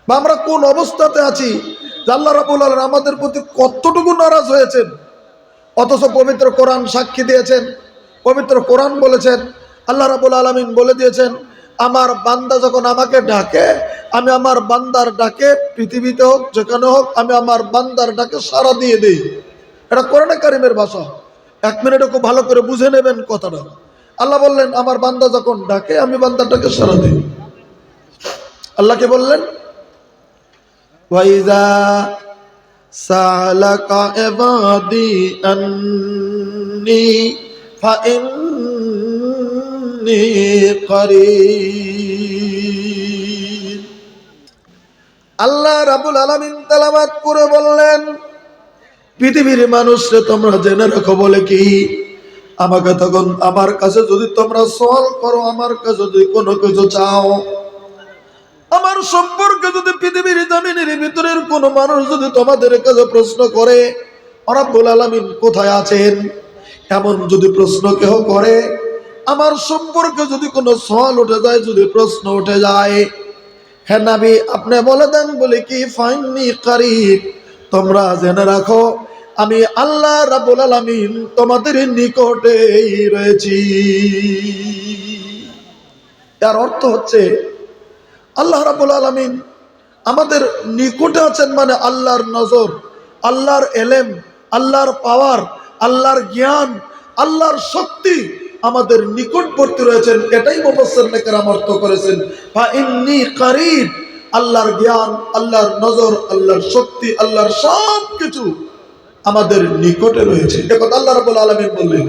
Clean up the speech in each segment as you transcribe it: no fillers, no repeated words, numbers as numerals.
বা আমরা কোন অবস্থাতে আছি, যে আল্লাহ রাব্বুল আলামিন আমাদের প্রতি কতটুকু নারাজ হয়েছেন। অথচ পবিত্র কোরআন সাক্ষী দিয়েছেন, পবিত্র কোরআন বলেছেন, আল্লাহ রাব্বুল আলামিন বলে দিয়েছেন, আমার বান্দা যখন আমাকে ডাকে, আমি আমার বান্দার ডাকে পৃথিবীতে হোক যেখানে হোক, আমি আমার বান্দার ডাকে সাড়া দিয়ে দিই। এটা কোরআনে কারিমের ভাষা। 1 মিনিটে খুব ভালো করে বুঝে নেবেন কথাটা। আল্লাহ বললেন, আমার বান্দা যখন ডাকে, আমি বান্দার ডাকে সাড়া দিই। আল্লাহকে বললেন, ওয়াইজা সালাকা ইবাদি আন্নি ফাইন্নী করিব। আল্লাহ রাব্বুল আলামিন তেলাওয়াত করে বললেন, পৃথিবীর মানুষরে তোমরা জেনে রাখো বলে কি, আমাকে তখন আমার কাছে যদি তোমরা সওয়াল করো, আমার কাছে যদি কোনো কিছু চাও, আমার সম্পর্কে যদি পৃথিবীর জমিনের ভিতরের কোন মানুষ যদি তোমাদের কাছে প্রশ্ন করে রব্বুল আলামিন কোথায় আছেন, এমন যদি প্রশ্ন কেউ করে, আমার সম্পর্কে যদি কোনো সওয়াল উঠে যায়, যদি প্রশ্ন উঠে যায়, হে নবী আপনি বলে দেন বলে কি, ফাইন্নী করিব, তোমরা জেনে রাখো আমি আল্লাহ রাব্বুল আলামিন তোমাদের নিকটেই রয়েছি। এর অর্থ হচ্ছে আল্লাহ রাব্বুল আলামিন আমাদের নিকটে আছেন, মানে আল্লাহর নজর, আল্লাহর এলেম, আল্লাহর পাওয়ার, আল্লাহর জ্ঞান, আল্লাহর শক্তি আমাদের নিকটবর্তী রয়েছেন। এটাই মুফাসসিরুনে কেরাম অর্থ করেছেন, ফা ইন্নী করিব, আল্লাহর জ্ঞান, আল্লাহর নজর, আল্লাহর শক্তি, আল্লাহর সব কিছু আমাদের নিকটে রয়েছে। এটা কথা আল্লাহ রাব্বুল আলামিন বললেন।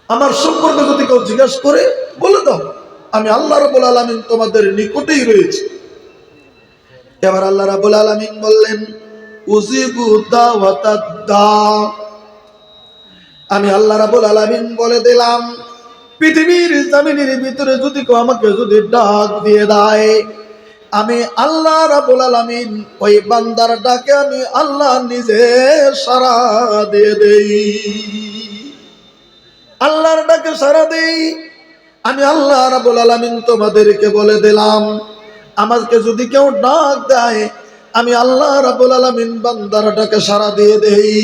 আমার সম্পর্কে যদি কেউ জিজ্ঞাসা করে, বলে দাও আমি আল্লাহ রাব্বুল আলামিন তোমাদের নিকটেই রয়েছে। এবার আল্লাহ রাব্বুল আলামিন বললেন, উজিবু দাওয়াতাদ দা, আমি আল্লাহ রাব্বুল আলামিন বলে দিলাম, পৃথিবীর জমিনের ভিতরে যদি কেউ আমাকে যদি ডাক দিয়ে দেয়, আমি আল্লাহ রাব্বুল আলামিন ওই বান্দার ডাকে আমি আল্লাহ নিজে সাড়া দিয়ে দেই। আল্লাহর ডাকে সাড়া দেই। আমি আল্লাহ রাব্বুল আলামিন তোমাদেরকে বলে দিলাম, আমাকে যদি কেউ ডাক দেয়, আমি আল্লাহ রাব্বুল আলামিন বান্দার ডাকে সাড়া দিয়ে দেই।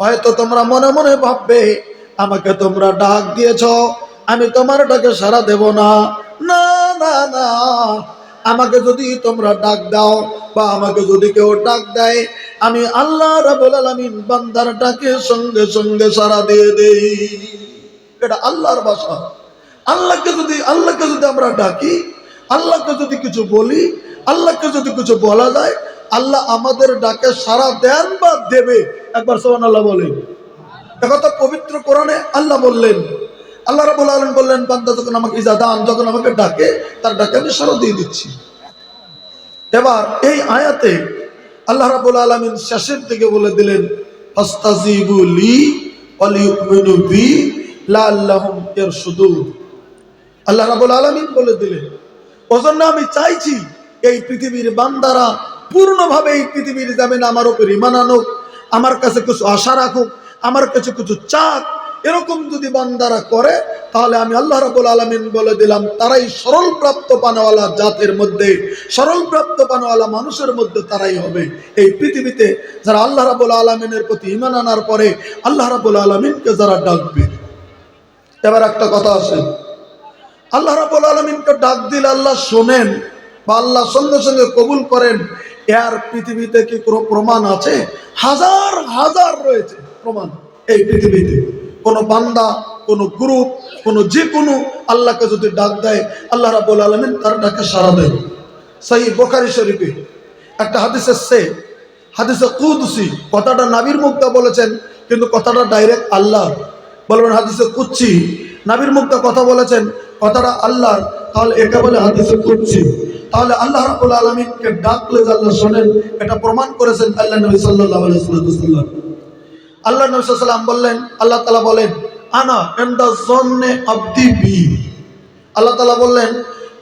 হয়তো তোমরা মনে মনে ভাববে, আমাকে তোমরা ডাক দিয়েছো, আমি তোমার ডাকে সাড়া দেব না। না না না, আমাকে যদি তোমরা ডাক দাও বা আমাকে যদি কেউ ডাক দেয়, আমি আল্লাহ রাব্বুল আলামিন বান্দার ডাকে সঙ্গে সঙ্গে সাড়া দিয়ে দেই। এটা আল্লাহর ভাষা। আল্লাহকে যদি আমরা ডাকি, আল্লাহকে যদি কিছু বলি, আল্লাহকে যদি কিছু বলা যায়, আল্লাহ আমাদের ডাকে সাড়া দেন বা দেবে। একবার সুবহানাল্লাহ বলেন। একথা পবিত্র কোরআনে আল্লাহ বললেন। আল্লাহ রাব্বুল আলামিন বললেন, বান্দা যখন আমাকে ইজাদান, যখন আমাকে ডাকে, তার ডাকে আমি সাড়া দিয়ে দিচ্ছি। এবার এই আয়াতে আল্লাহ রাব্বুল আলামিন শেষের দিকে বলে দিলেন, ফাস্তাজিবু লি ওয়া লিউমিনু বি লাআল্লাহুম ইয়ারশুদুন। আল্লাহ রাব্বুল আলামিন বলে দিলেন, ওজন্য আমি চাইছি এই পৃথিবীর বান্দারা পূর্ণভাবে এই পৃথিবীর জমিনে আমার উপর ঈমান আনুক, আমার কাছে কিছু আশা রাখুক, আমার কাছে কিছু চাক। এরকম যদি বান্দারা করে, তাহলে আমি আল্লাহ রাব্বুল আলামিন বলে দিলাম, তারাই সরল প্রাপ্ত পানাওয়ালা জাতের মধ্যে, সরল প্রাপ্ত পানাওয়ালা মানুষের মধ্যে তারাই হবে এই পৃথিবীতে, যারা আল্লাহ রাব্বুল আলামিনের প্রতি ঈমান আনার পরে আল্লাহ রাব্বুল আলামিনকে যারা ডাকবে। এবার একটা কথা আছে, আল্লাহ রাব্বুল আলামিনকে ডাক দিলে আল্লাহ শোনেন বা আল্লাহ সঙ্গে সঙ্গে কবুল করেন, এর পৃথিবীতে কি কোনো প্রমাণ আছে? হাজার হাজার রয়েছে প্রমাণ এই পৃথিবীতে। কোন বান্দা, কোন গ্রুপ, কোন যে কোনো আল্লাহকে যদি ডাক দেয়, আল্লাহ রাব্বুল আলামিন তার ডাকে সাড়া দেন। সহিহ বুখারী শরীফে একটা হাদিস এসেছে, হাদিসে কুদসি। কথাটা নবীর মুখ দিয়ে বলেছেন, কিন্তু কথাটা ডাইরেক্ট আল্লাহ বলবেন। হাদিসে কুদসি, নবীর মুখ দিয়ে কথা বলেছেন, কথাটা আল্লাহর, তাহলে একে বলে হাদিসে কুদসি। তাহলে আল্লাহ রাব্বুল আলামিনকে ডাকলে আল্লাহ শোনেন, এটা প্রমাণ করেছেন আল্লাহ নবী সাল্লাল্লাহু আলাইহি ওয়াসাল্লাম। আল্লাহ নবী সাল্লাল্লাহু আলাইহি ওয়াসাল্লাম বললেন, আল্লাহ তাআলা বলেন, আনা ইনদা যন্নি আবদি বি। আল্লাহ তাআলা বললেন,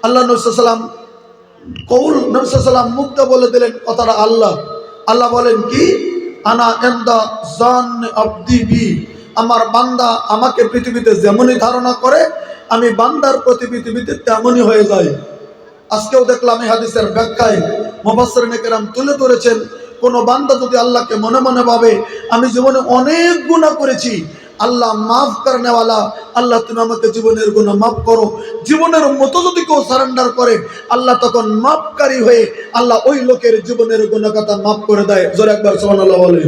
আল্লাহ নবী সাল্লাল্লাহু আলাইহি ওয়াসাল্লাম কৌল নবী সাল্লাল্লাহু আলাইহি ওয়াসাল্লাম মুখ দিয়ে বলে দিলেন কথাটা আল্লাহ। আল্লাহ বলেন কি, আনা ইনদা যন্নি আবদি বি, আমার বান্দা আমাকে পৃথিবীতে যেমনই ধারণা করে, আমি বান্দার প্রতি পৃথিবীতে তেমনই হয়ে যাই। আজকেও দেখলাম এই হাদিসের ব্যাখ্যায় মুফাসসিরিনে কেরাম তুলে ধরেছেন, কোন বান্দা যদি আল্লাহকে মনে মনে ভাবে আমি জীবনে অনেক গুনাহ করেছি, আল্লাহ মাফ করনেওয়ালা, আল্লাহ তুমি আমাকে জীবনের গুনাহ মাফ করো, জীবনের মতো যদি কেউ সারেন্ডার করে, আল্লাহ তখন মাফকারী হয়ে আল্লাহ ওই লোকের জীবনের গুনাহ কথা মাফ করে দেয়। জোরে একবার সুবহানাল্লাহ বলে।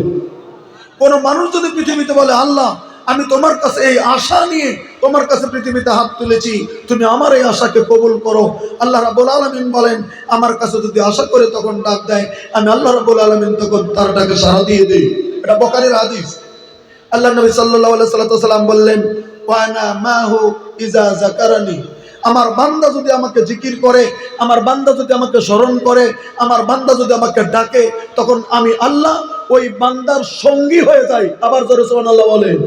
কোন মানুষ যদি পৃথিবীতে বলে আল্লাহ আমি তোমার কাছে এই আশা নিয়ে তোমার কাছে পৃথিবীতে হাত তুলেছি, তুমি আমার এই আশাকে কবুল করো, আল্লাহ রাব্বুল আলামিন বলেন আমার কাছে যদি আশা করে তখন ডাক দেয়, আমি আল্লাহ রাব্বুল আলামিন তখন তার ডাকে সাড়া দিয়ে দিই। এটা বুখারীর হাদিস। আল্লাহ নবী সাল্লাল্লাহু আলাইহি সাল্লাম বললেন ওয়া আনা মাহু ইজা যাকারানি, আমার বান্দা যদি আমাকে জিকির করে, আমার বান্দা যদি আমাকে স্মরণ করে, আমার বান্দা যদি আমাকে ডাকে, তখন আমি আল্লাহ ওই বান্দার সঙ্গী হয়ে যাই। আবার জোরে সুবহানাল্লাহ বলেন।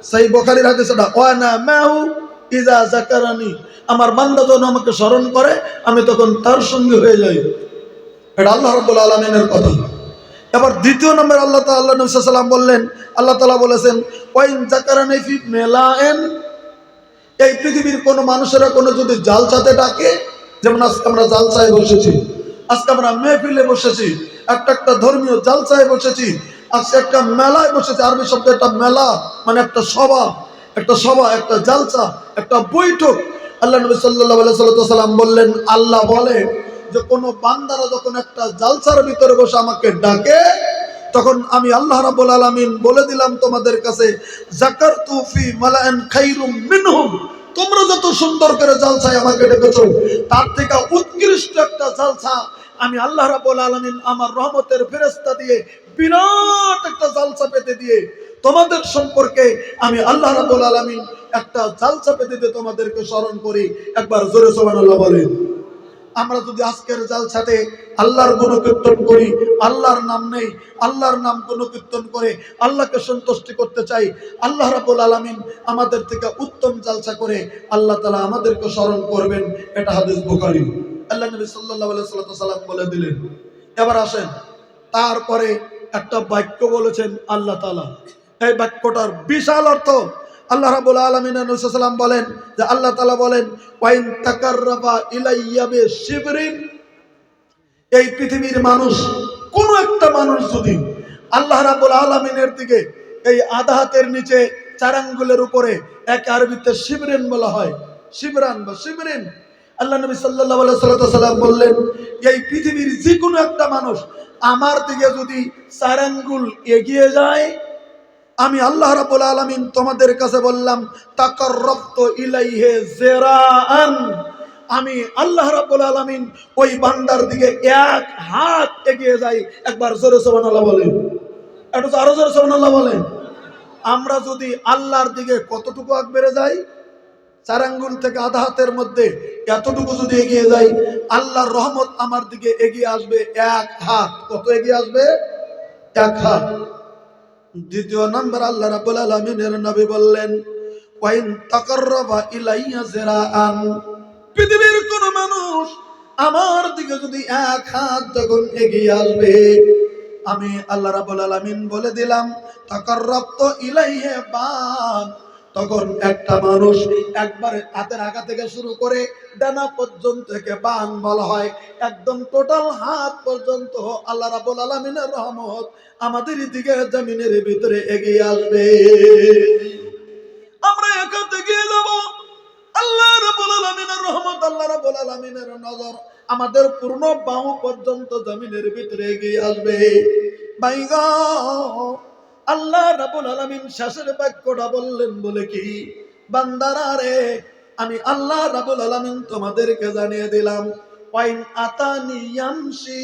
সহিহ বুখারীর হাদিস এটা, ওয়া আনা মাহু ইজা যাকারানি, আমার বান্দা যখন আমাকে স্মরণ করে আমি তখন তার সঙ্গী হয়ে যাই। এটা আল্লাহ রাব্বুল আলামিনের কথা। এবার দ্বিতীয় নম্বর আল্লাহ নবী সাল্লাল্লাহু আলাইহি ওয়াসাল্লাম বললেন, আল্লাহ তাআলা বলেছেন ওয়াইন যাকারানি ফি মেলায়েন, এই পৃথিবীর কোন মানুষেরা কোন যদি জালসাতে ডাকে, যেমন আজকে আমরা জালসায় বসেছি, আজকে আমরা মেহফিলে বসেছি, একটা ধর্মীয় জালসায় বসেছি, আজকে একটা মেলায় বসেছি। আরবি শব্দ একটা মেলা মানে একটা সভা, একটা জালসা, একটা বৈঠক। আল্লাহ নবী সাল্লাল্লাহু আলাইহি ওয়াসাল্লাম বললেন আল্লাহ বলে যে কোন বান্দারা যখন একটা জালসার ভিতরে বসে আমাকে ডাকে, তখন আমি আল্লাহ রাব্বুল আলামিন বলে দিলাম তোমাদের কাছে যাকারতু ফি মালাইন খায়রুম মিনহুম, তোমরা যত সুন্দর করে জালসায় আমাকে ডেকেছো, তার থেকে উৎকৃষ্ট একটা জালসা আমি আল্লাহ রাব্বুল আলামিন আমার রহমতের ফেরেশতা দিয়ে বিরাট একটা জালসা পেতে দিয়ে তোমাদের সম্পর্কে আমি আল্লাহ রাব্বুল আলামিন একটা জালসা পেতে দিয়ে তোমাদেরকে স্মরণ করি। একবার জোরে সুবহানাল্লাহ বলেন। আমরা যদি আজকের জালসাতে আল্লাহর গুণকীর্তন করি, আল্লাহর নাম নেই, আল্লাহর নাম গুণকীর্তন করে আল্লাহকে সন্তুষ্টি করতে চাই, আল্লাহ রাব্বুল আলামিন আমাদের থেকে উত্তম জালসা করে আল্লাহ তাআলা আমাদেরকে স্মরণ করবেন। এটা হাদিস বুখারী। আল্লাহ নবী সাল্লাল্লাহু আলাইহি ওয়াসাল্লাম বলে দিলেন। এবার আসেন, তারপরে একটা বাক্য বলেছেন আল্লাহ তাআলা, এই বাক্যটার বিশাল অর্থ। আল্লাহ রাব্বুল আলামিন নবী সাল্লাল্লাহু আলাইহি ওয়াসাল্লাম বলেন যে আল্লাহ তাআলা বলেন ওয়াইন তাকাররাবা ইলাইয়া বিশিবরিন, এই পৃথিবীর মানুষ কোন একটা মানুষ যদি আল্লাহ রাব্বুল আলামিনের দিকে এই আধা হাতের নিচে 4 আঙ্গুলের উপরে, এক আরবিতে শিবরিন বলা হয়, শিবরান বা শিবরিন। আল্লাহ নবী সাল্লাল্লাহু আলাইহি ওয়াসাল্লাম বললেন এই পৃথিবীর যে কোনো একটা মানুষ আমার দিকে যদি 4 আঙ্গুল এগিয়ে যায়, আমি আল্লাহ রাব্বুল আলামিন তোমাদের কাছে বললাম তাকাররাবতু ইলাইহি যিরাআন, আমি আল্লাহ রাব্বুল আলামিন ওই বান্দার দিকে 1 হাত এগিয়ে যাই। একবার জোরে সুবহানাল্লাহ বলেন। একটু আরো জোরে সুবহানাল্লাহ বলেন। আমরা যদি আল্লাহর দিকে কতটুকু আগ বেড়ে যাই, 4 আঙ্গুল থেকে আধা হাতের মধ্যে এতটুকু যদি এগিয়ে যাই, আল্লাহর রহমত আমার দিকে এগিয়ে আসবে 1 হাত। কত এগিয়ে আসবে? 1 হাত। দ্বিতীয় নাম্বার আল্লাহ রাব্বুল আলামিনের নবী বললেন ওয়াইন তাকাররাবা ইলাইয়া যিরাআন, পৃথিবীর কোন মানুষ আমার দিকে যদি 1 হাত যখন এগিয়ে আসবে, আমি আল্লাহ রাব্বুল আলামিন বলে দিলাম তাকাররাবতু ইলাইহি বান, তখন একটা মানুষ একবারে হাতের আগা থেকে শুরু করে ডানা পর্যন্ত থেকে বান বলা হয়, একদম টোটাল হাত পর্যন্ত আল্লাহ রাব্বুল আলামিনের রহমত আমাদের দিকে জমিনের ভিতরে এগিয়ে আসবে। আমরা একাতে গিয়ে যাব, আল্লাহ রাব্বুল আলামিনের রহমত, আল্লাহ রাব্বুল আলামিনের নজর আমাদের পূর্ণ বাহু পর্যন্ত জমিনের ভিতরে এগিয়ে আসবে। ভাইগো, আল্লাহ রাব্বুল আলামিন শেষের বাক্যটা বললেন বলে কি, বান্দারা রে আমি আল্লাহ রাব্বুল আলামিন তোমাদেরকে জানিয়ে দিলাম ওয়াইন আতানি ইয়ামশি,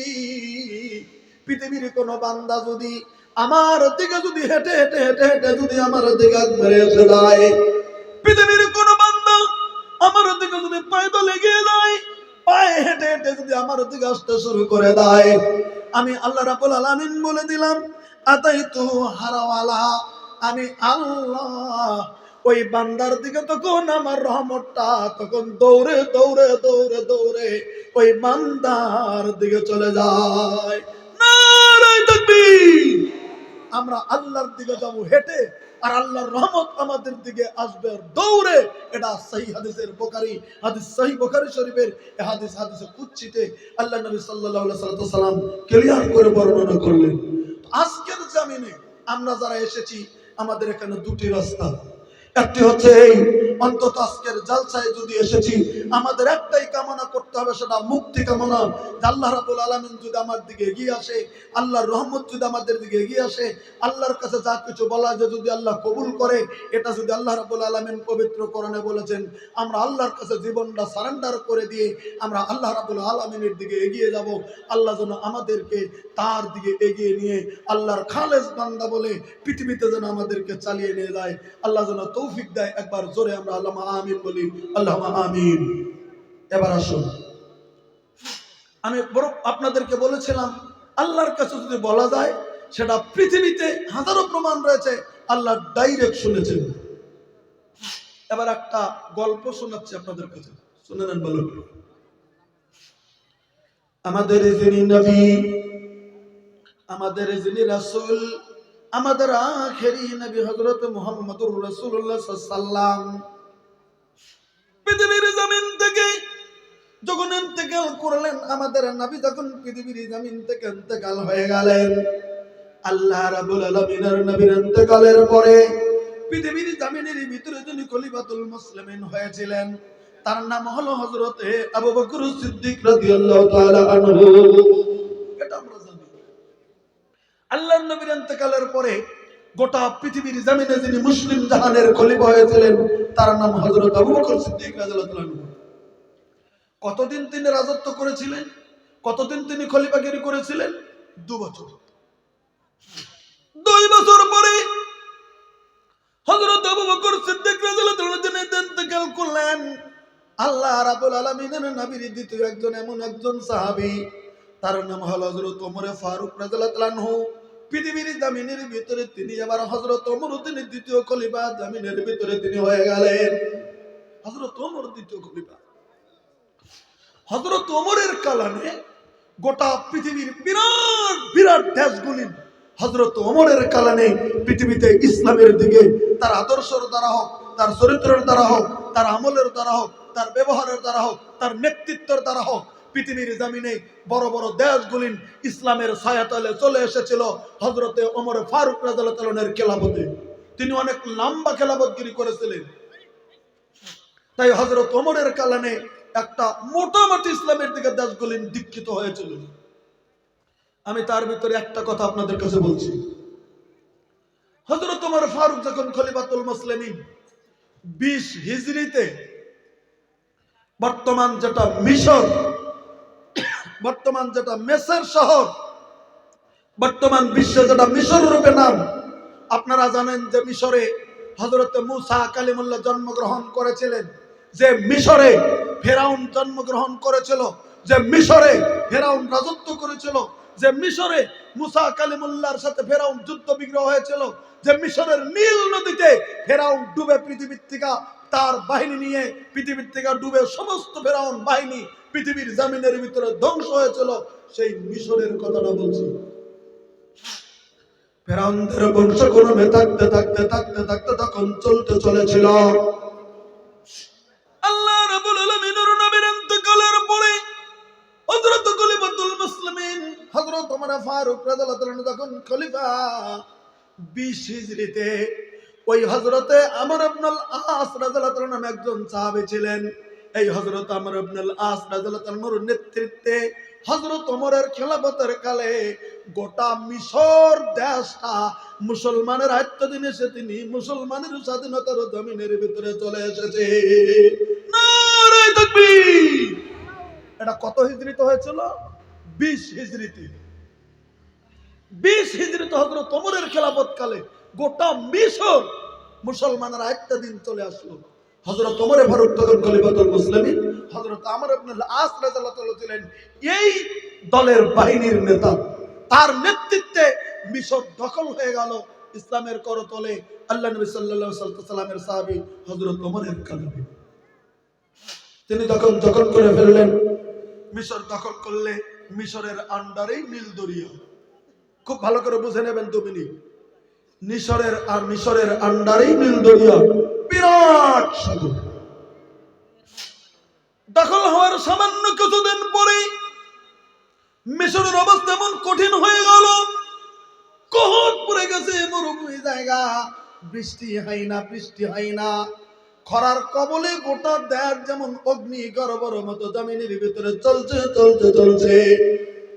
পৃথিবীর কোন বান্দা যদি আমার দিকে যদি হেঁটে হেঁটে হেঁটে হেঁটে যদি আমার দিকে একবারে এসে যায়, পৃথিবীর কোন বান্দা আমার দিকে যদি পায়দল এগিয়ে যায়, পায়ে হেঁটে হেঁটে যদি আমার দিকে আসতে শুরু করে দেয়, আমি আল্লাহ রাব্বুল আলামিন বলে দিলাম আতাইতু হারাওয়ালা, আমি আল্লাহ ওই বান্দার দিকে তখন আমার রহমতটা তখন দৌড়ে দৌড়ে দৌড়ে দৌড়ে ওই বান্দার দিকে চলে যায়। নারে তাকবীর। আমরা আল্লাহর দিকে যাবো হেঁটে, আর আল্লাহর রহমত আমাদের দিকে আসবে দৌড়ে। এটা সহিহ হাদিসের বুখারী হাদিস, সহিহ বুখারী শরীফের হাদিসে কুদসিতে আল্লাহ নবী সাল্লাল্লাহু আলাইহি ওয়াসাল্লাম ক্লিয়ার করে বর্ণনা করলেন। আজকের জামিনে আমরা যারা এসেছি, আমাদের এখানে দুটি রাস্তা। একটি হচ্ছে এই, অন্তত আজকের জালসায় যদি এসেছি, আমাদের একটাই কামনা করতে হবে, সেটা মুক্তি কামনা। আল্লাহ রাব্বুল আলামিন যদি আমার দিকে এগিয়ে আসে, আল্লাহর রহমত যদি আমাদের দিকে এগিয়ে আসে, আল্লাহর কাছে যা কিছু বলা যায় যদি আল্লাহ কবুল করে, এটা যদি আল্লাহ রাব্বুল আলামিন পবিত্র কোরআনে বলেছেন, আমরা আল্লাহর কাছে জীবনটা সারেন্ডার করে দিয়ে আমরা আল্লাহ রাব্বুল আলামিনের দিকে এগিয়ে যাব। আল্লাহ যেন আমাদেরকে তার দিকে এগিয়ে নিয়ে আল্লাহর খালেস বান্দা বলে পৃথিবীতে যেন আমাদেরকে চালিয়ে নিয়ে যায়। আল্লাহ যেন তৌফিক দেয়। একবার জোরে আমরা আল্লাহুম্মা আমিন বলি, আল্লাহুম্মা আমিন। এবার আসুন, আমি আপনাদেরকে বলেছিলাম আল্লাহর কাছে যদি বলা যায়, সেটা পৃথিবীতে হাজারো প্রমাণ রয়েছে আল্লাহ ডাইরেক্ট শুনেছেন। এবার একটা গল্প শোনাচ্ছি আপনাদের কাছে, শুনে নেন। বলুন, আমাদের যিনি নবী, আমাদের যিনি রাসূল, আমাদের আখেরি নবী হযরত মুহাম্মদুর রাসূলুল্লাহ সাল্লাল্লাহু আলাইহি ওয়াসাল্লাম পৃথিবীর জমিন থেকে যখন ইন্তেকাল করলেন, আমাদের নবী যখন পৃথিবীর জমিন থেকে ইন্তেকাল হয়ে গেলেন, আল্লাহ রাব্বুল আলামিনের নবীর ইন্তেকালের পরে পৃথিবীর জমিনের ভিতরে যিনি খলিফাতুল মুসলিমিন হয়েছিলেন, তার নাম হলো হযরতে আবু বকর সিদ্দিক রাদিয়াল্লাহু তাআলা আনহু। এটা আমরা জানি। আল্লাহর নবীর ইন্তেকালের পরে গোটা পৃথিবীর জমিনে যিনি মুসলিম জাহানের খলিফা হয়েছিলেন, তার নাম হযরত আবু বকর সিদ্দিক রাদিয়াল্লাহু তাআলা আনহু। কতদিন তিনি রাজত্ব করেছিলেন? কতদিন তিনি খলিফাগিরি করেছিলেন? 2 বছর। 2 বছর পরে হযরত আবু বকর সিদ্দিক রাদিয়াল্লাহু তাআলা তিনি ইন্তেকাল করলেন। আল্লাহ রাব্বুল আলামিনের নবীর দ্বিতীয় একজন এমন একজন সাহাবী, তার নাম হলো হযরত ওমর ফারুক রাদিয়াল্লাহু তাআলা আনহু। পৃথিবীর জমিনের ভিতরে তিনি আবার হযরত ওমর, তিনি দ্বিতীয় খলিফা জমিনের ভিতরে তিনি হয়ে গেলেন। হযরত ওমর দ্বিতীয় খলিফা। হযরত ওমরের কালামে গোটা পৃথিবীর বিরাট বিরাট দেশগুলি হযরত ওমরের কালামে পৃথিবীতে ইসলামের দিকে তার আদর্শের দ্বারা হোক, তার চরিত্রের দ্বারা হোক, তার আমলের দ্বারা হোক, তার ব্যবহারের দ্বারা হোক, তার নেতৃত্বের দ্বারা হোক, পৃথিবীর জমিনে বড় বড় দেশগুলি ইসলামের ছায়াতলে চলে এসেছিল হযরতে ওমর ফারুক রাদিয়াল্লাহু তাআলা এর খেলাফতে। তিনি অনেক লম্বা খেলাফতগিরি করেছিলেন। তাই হযরত ওমরের কালামে একটা মোটামুটি ইসলামের দিকে দেশগুলি দীক্ষিত হয়েছিল। আমি তার ভিতরে একটা কথা আপনাদের কাছে বলছি। হযরত ওমর ফারুক যখন খলিফাতুল মুসলিমিন 20 হিজরিতে বর্তমান যেটা মিশর, বর্তমান যেটা মেসর শহর, বর্তমান বিশ্বে যেটা মিশর রূপে নাম, আপনারা জানেন যে মিশরে হযরত মুসা কালিমুল্লাহ জন্মগ্রহণ করেছিলেন, যে মিশরে ফেরাউন জন্মগ্রহণ করেছিল, যে মিশরে ফেরাউন রাজত্ব করেছিল, যে মিশরে মুসা কালিমুল্লাহর সাথে ফেরাউন যুদ্ধ বিগ্রহ হয়েছিল, যে মিশরের নীল নদীতে ফেরাউন ডুবে পৃথিবীর থেকে তার বাহিনী নিয়ে পৃথিবীর থেকে ডুবে সমস্ত ফেরাউন বাহিনী পৃথিবীর জমিনের ভিতরে ধ্বংস হয়েছিল, সেই মিশরের কথাটা বলছি। ফেরাউনদের বংশক্রমে থাকতে থাকতে থাকতে থাকতে তখন চলতে চলেছিল। আল্লাহ রাব্বুল আলামিনের নবীর ইন্তেকালের পরে হযরত খলিফাতুল মুসলিমিন হযরত ওমর ফারুক রাদিয়াল্লাহু তাআলা যখন খলিফা 20 হিজরিতে, ওই হযরতে আমর ইবনুল আস রাদিয়াল্লাহু তাআলা নামে একজন সাহাবী ছিলেন। এই হযরত আমর ইবনুল আস রাদিয়াল্লাহু তাআলার নেতৃত্বে হযরত ওমরের খেলাফতের কালে গোটা মিশর দেশটা মুসলমানের আয়ত্তাধীনে এসে তিনি মুসলমানের স্বাধীনতার জমিনের ভিতরে চলে এসেছে। নারে তাকবীর! এটা কত হিজরিতে হয়েছিল? 20 হিজরিতে। 20 হিজরিতে হযরত ওমরের খেলাফত কালে গোটা মিশর মুসলমানের আয়ত্তাধীন চলে আসলো। হযরত ওমর ফারুক তখন খলিফাতুল মুসলিমিন, হযরত আমর ইবনুল আস রাদিয়াল্লাহু তাআলা ছিলেন এই দলের বাহিনীর নেতা। তার নেতৃত্বে মিশর দখল হয়ে গেল ইসলামের করতলে। আল্লাহ নবী সাল্লাল্লাহু আলাইহি ওয়াসাল্লামের সাহাবী হযরত ওমরের কালামে তিনি তখন দখল করে ফেললেন। মিশর দখল করলে মিশরের আন্ডারেই নীল দরিয়া। খুব ভালো করে বুঝে নেবেন 2 মিনিট। মিশরের আন্ডারেই নীল দরিয়া, বিরাট সাগর। দখল হওয়ার সামান্য কিছুদিন পরে মিশরের অবস্থা এমন কঠিন হয়ে গেল, কহর পড়ে গেছে, মরুভূমি জায়গা, বৃষ্টি হয় না। খরার কবলে গোটা দেশ যেমন অগ্নি গর্ভর মতো জমিনের ভিতরে চলছে।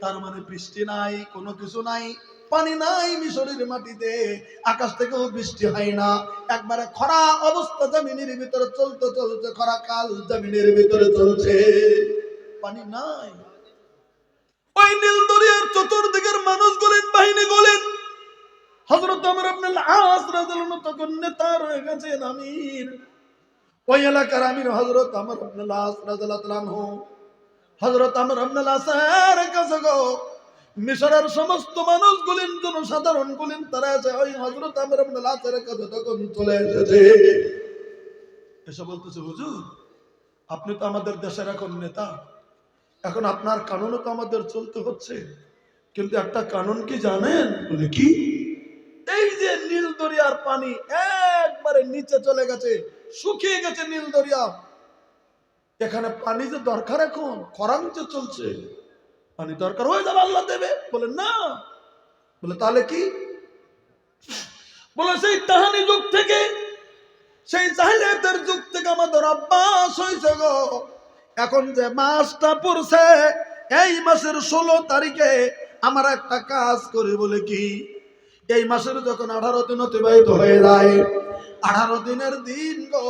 তার মানে বৃষ্টি নাই, কোনো কিছু নাই, পানি নাই মিশরের মাটিতে, আকাশ থেকেও বৃষ্টি হয় না, একবারে খরা অবস্থা জমিনের ভিতরে চলছে, খরা কাল জমিনের ভিতরে চলছে, পানি নাই। ওই নীল দরিয়ার চতুর্দিকের মানুষ গলেন, বাহিনী গলেন। হযরত আমর ইবনে আল-আস রাদিয়াল্লাহু আনহু তখন নেতা হয়ে গেছেন, আমির। ওই এলাকার আমির হযরত আমর ইবনে আল-আস রাদিয়াল্লাহু আনহু। হযরত আমর ইবনে আল-আসের কাছে গো মিশরের সমস্ত মানুষ গুলিন, জনসাধারণ গুলিন, তারা আছে ওই হযরত আমর ইবনে আল-আসের কাছে তখন চলে এসেছে। এসে বলতেছে, হুজুর আপনি তো আমাদের দেশের এখন নেতা, এখন আপনার কানুনও তো আমাদের চলতে হচ্ছে, কিন্তু একটা কানুন কি জানেন? বলে কি? এই যে নীল দরিয়ার পানি একবারে নিচে চলে গেছে, শুকিয়ে গেছে নীল দরিয়া, এখানে পানি যে দরকার, এখন খরাং যে চলছে, পানি দরকার হয়ে যাবে, আল্লাহ দেবে। বলে না। বলে তাহলে কি? বলে সেই তাহানি যুগ থেকে, সেই জাহিলিয়াতের যুগ থেকে আমাদের অভ্যাস হয়েছে গো, এখন যে মাসটা পড়ছে এই মাসের 16 তারিখে আমরা একটা কাজ করি। বলে কি? এই মাসের যখন 18 দিন অতিবাহিত হয়ে যায়, 18 দিনের দিন গো,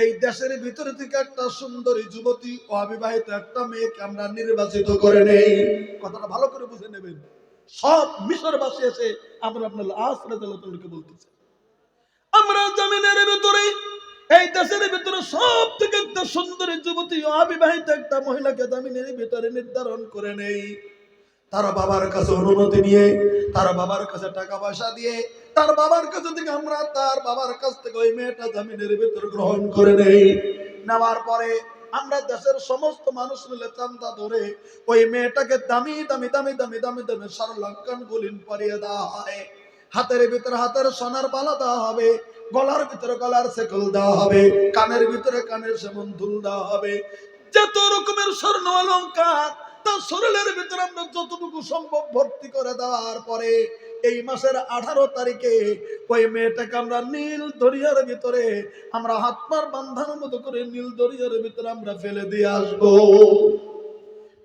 এই দেশের ভিতরে থেকে একটা সুন্দরী যুবতী, অবিবাহিত একটা মেয়েকে আমরা নির্বাচিত করে নেই। কথাটা ভালো করে বুঝে নেবেন। সব মিশরবাসী এসে আমরা আপনার আসরাকে বলতেছে, আমরা জমিনের ভিতরে, এই দেশের ভিতরে সব থেকে একটা সুন্দরী যুবতী, অবিবাহিত একটা মহিলাকে জমিনের ভিতরে নির্ধারণ করে নেই। তার বাবার কাছে অনুমতি নিয়ে, তার বাবার কাছে টাকা পয়সা দিয়ে, তার বাবার কাছে থেকে আমরা তার বাবার কাছ থেকে ওই মেয়েটা জমিনের ভিতরে গ্রহণ করে নেই। নেওয়ার পরে আমরা দেশের সমস্ত মানুষ মিলে চান্দা ধরে ওই মেয়েটাকে দামি দামি দামি দামি দামি দামি স্বর্ণালঙ্কার গুলিন পরিয়ে দেওয়া হয়। হাতের ভিতরে হাতের সোনার বালা দেওয়া হবে, গলার ভিতরে গলার শেকল দেওয়া হবে, কানের ভিতরে কানের সেমন দুল দেওয়া হবে, যত রকমের স্বর্ণ অলঙ্কার তার শরীরের ভিতরে আমরা যতটুকু সম্ভব ভর্তি করে দেওয়ার পরে এই মাসের 18 তারিখে ওই মেয়েটাকে আমরা নীল দরিয়ার ভিতরে, আমরা হাত পার বাঁধানোর মতো করে নীল দরিয়ার ভিতরে আমরা ফেলে দিয়ে আসবো।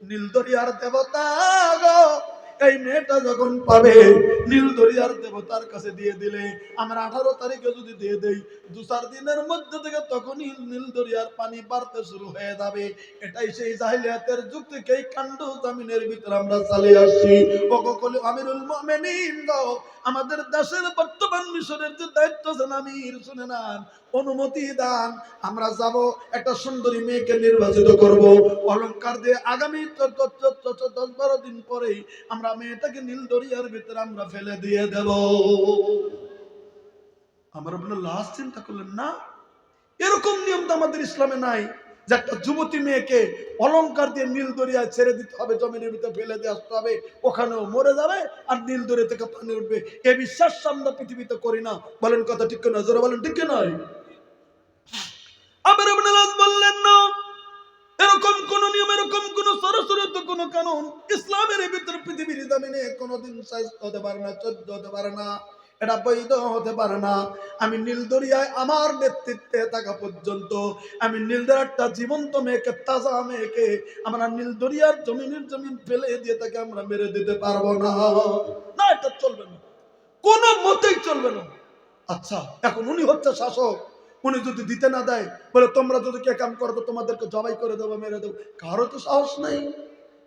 নীল দরিয়ার দেবতা গো, এই মেয়েটা যখন পাবে, নীল দরিয়ার দেবতার কাছে দিয়ে দিলে, আমরা 18 তারিখে যদি দিয়ে দেই, 2-4 দিনের মধ্যে থেকে তখনই নীল দরিয়ার পানি বাড়তে শুরু হয়ে যাবে। এটাই সেই জাহিলিয়াতের যুগ থেকে এই কাণ্ড জমিনের ভিতরে আমরা চালিয়ে আসছি। ওগো আমিরুল মুমিনিন গো, আমাদের দেশের বর্তমান মিশরের যে দায়িত্ব আছেন আমির, শুনে নেন, অনুমতি দান, আমরা যাব, একটা সুন্দরী মেয়েকে নির্বাচিত করব, অলংকার দিয়ে আগামী 10-12 দিন পরেই আমরা মেয়েটাকে নীল দরিয়ার ভিতরে আমরা ফেলে দিয়ে দেব। আমার আপনার লাস্ট চিন্তা করলেন না, এরকম নিয়ম তো আমাদের ইসলামে নাই যে একটা যুবতী মেয়েকে অলংকার দিয়ে নীল দরিয়ায় ছেড়ে দিতে হবে, জমিনের ভিতরে ফেলে দিয়ে আসতে হবে, ওখানেও মরে যাবে আর নীল দরিয়া থেকে পানি উঠবে। এ বিশ্বাস আমরা পৃথিবীতে করি না। বলেন কথা ঠিক না? জোরে বলেন ঠিক নয়? আবার আপনার বললেন না, এরকম কোন নিয়ম, এরকম কোন সরাসরি কোন কানুন ইসলামের ভিতরে পৃথিবীর জমিনে কোনদিন সাহিত্য হতে পারে না, চোদ্দ হতে পারে না, এটা বৈধ হতে পারে না। আমি নীল দরিয়ায় আমার নেতৃত্বে থাকা পর্যন্ত আমি নীল দরিয়ার একটা জীবন্ত মেয়েকে, তাজা মেয়েকে আমরা নীল দরিয়ার জমিন ফেলে দিয়ে তাকে আমরা মেরে দিতে পারবো না। না, এটা চলবে না, কোনো মতেই চলবে না। আচ্ছা, এখন উনি হচ্ছে শাসক, উনি যদি দিতে না দেয়, বলে তোমরা যদি কে কাম করো তো তোমাদেরকে জবাই করে দেবো, মেরে দেবো, কারো তো সাহস নেই,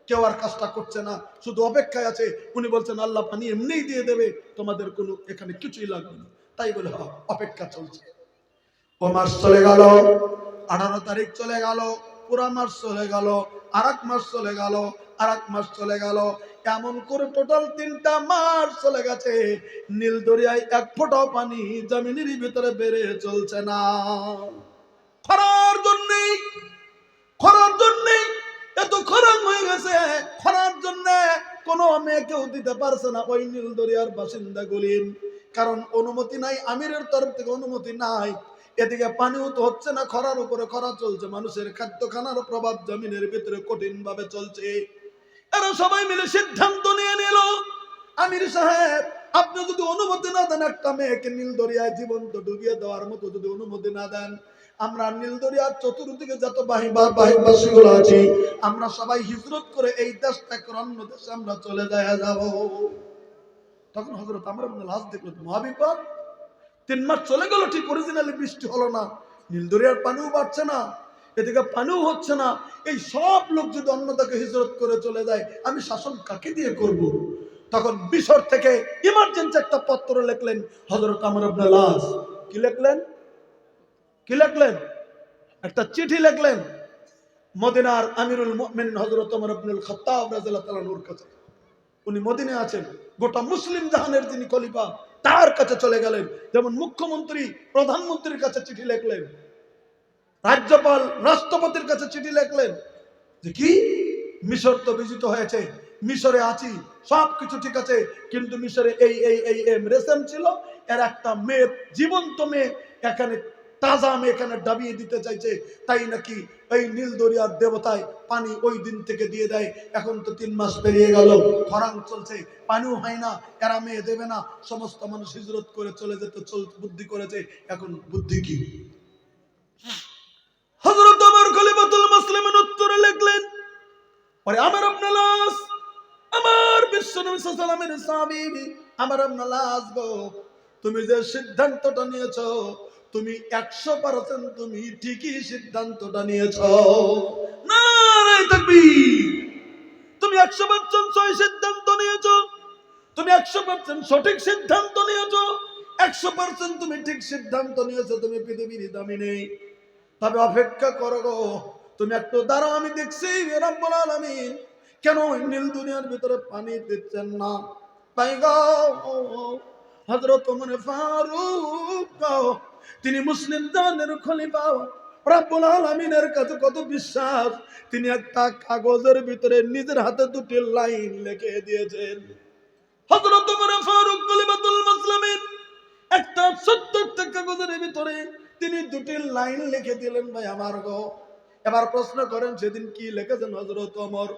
কেউ আর কাজটা করছে না, শুধু অপেক্ষায় আছে। উনি বলছেন আল্লাহ পানি এমনিই দিয়ে দেবে, তোমাদের কোনো এখানে কিছুই লাগবে না। তাই বলে অপেক্ষা চলছে। ও মাস চলে গেল, 18 তারিখ চলে গেল, পুরা মাস চলে গেল, আর এক মাস চলে গেল, আর এক মাস চলে গেল, এমন করে টোটাল 3টা মাস চলে গেছে। নীল দরিয়ায় এক ফোঁটাও পানি জমিনের ভিতরে বেড়ে চলছে না। খরার জন্যে এত খরাং হয়ে গেছে, খরার জন্য কোনো মেয়েকেও দিতে পারছে না ওই নীল দরিয়ার বাসিন্দা গুলিন। কারণ অনুমতি নাই, আমিরের তরফ থেকে অনুমতি নাই। এদিকে পানিও তো হচ্ছে না, খরার উপরে খরা চলছে, মানুষের খাদ্য খানার প্রভাব জমিনের ভিতরে কঠিন ভাবে চলছে। এরা সবাই মিলে সিদ্ধান্ত নিয়ে নিল, আমির সাহেব আপনি যদি অনুমতি না দেন, একটা মেয়েকে নীলদরিয়ায় জীবন্ত ডুবিয়ে দেওয়ার মতো যদি অনুমতি না দেন, আমরা নীলদরিয়ার চতুর্দিকে যত বাহিবাসীগুলো আছি, আমরা সবাই হিজরত করে এই দেশ থেকে অন্য দেশে আমরা চলে যাব। তখন হযরত আমর ইবনে আল-আস দেখলো মহাবিপদ, 3 মাস চলে গেল, ঠিক অরিজিনালি বৃষ্টি হলো না, নীলদরিয়ার পানিও বাড়ছে না, এদিকে পানিও হচ্ছে না। এই সব লোক যদি অন্য দিকে হিজরত করে চলে যায়, আমি শাসন কাকে দিয়ে করব? তখন মিশর থেকে ইমার্জেন্সি একটা পত্র লিখলেন হযরত আমর ইবনে আল-আস। কি লিখলেন? একটা চিঠি লিখলেন মদিনার আমিরুল মুমিনিন হযরত ওমর ইবনে খাত্তাব রাদিয়াল্লাহু তাআলা নূর কাছে। উনি মদিনায় আছেন, গোটা মুসলিম জাহানের যিনি খলিফা তার কাছে চলে গেলেন। যেমন মুখ্যমন্ত্রী প্রধানমন্ত্রীর কাছে চিঠি লিখলেন, রাজ্যপাল রাষ্ট্রপতির কাছে চিঠি লিখলেন যে কি মিশর তো বিজিত হয়েছে, মিশরে আছি, সবকিছু ঠিক আছে, কিন্তু মিশরে এই রেশম ছিল, এর একটা মেয়ে, জীবন্ত মেয়ে এখানে, তাজা মেয়ে এখানে ডাবিয়ে দিতে চাইছে, তাই নাকি এই নীল দরিয়ার দেবতায় পানি ওই দিন থেকে দিয়ে দেয়। এখন তো 3 মাস পেরিয়ে গেল, খরাং চলছে, পানিও হয় না, এরা মেয়ে দেবে না, সমস্ত মানুষ হিজরত করে চলে যেতে বুদ্ধি করেছে, এখন বুদ্ধি কি? হযরত ওমর খলিফাতুল মুসলিমিন উত্তরে লিখলেন, পরে আমর ইবনে আল-আস, আমার বিশ্বনবী সাল্লাল্লাহু আলাইহি ওয়াসাল্লামের সাহাবী আমর ইবনে আল-আস গো, তুমি যে সিদ্ধান্তটা নিয়েছো, তুমি 100% তুমি ঠিকই সিদ্ধান্তটা নিয়েছো। নারে তাকবীর! তুমি 100% সঠিক সিদ্ধান্ত নিয়েছো, তুমি 100% সঠিক সিদ্ধান্ত নিয়েছো, 100% তুমি ঠিক সিদ্ধান্ত নিয়েছো, তুমি পৃথিবীর দামি নেই। তবে অপেক্ষা করো গো, তুমি একটু দাঁড়াও, আমি দেখছি রব্বুল আলামিন কেন নীল দুনিয়ার ভিতরে পানি দিচ্ছেন না। তাই গো হযরত ওমর ফারুক, তিনি মুসলিম জাহানের খলিফা, রব্বুল আলামিনের কাছে কত বিশ্বাস, তিনি একটা কাগজের ভিতরে নিজের হাতে 2টি লাইন লিখে দিয়েছেন। হযরত ওমর ফারুক খলিফাতুল মুসলিমিন একটা 70টা কাগজের ভিতরে তিনি 2টি লাইন লিখে দিলেন। ভাই আমার গো, এবার প্রশ্ন করেন সেদিন কি লিখেছেন হযরত ওমর?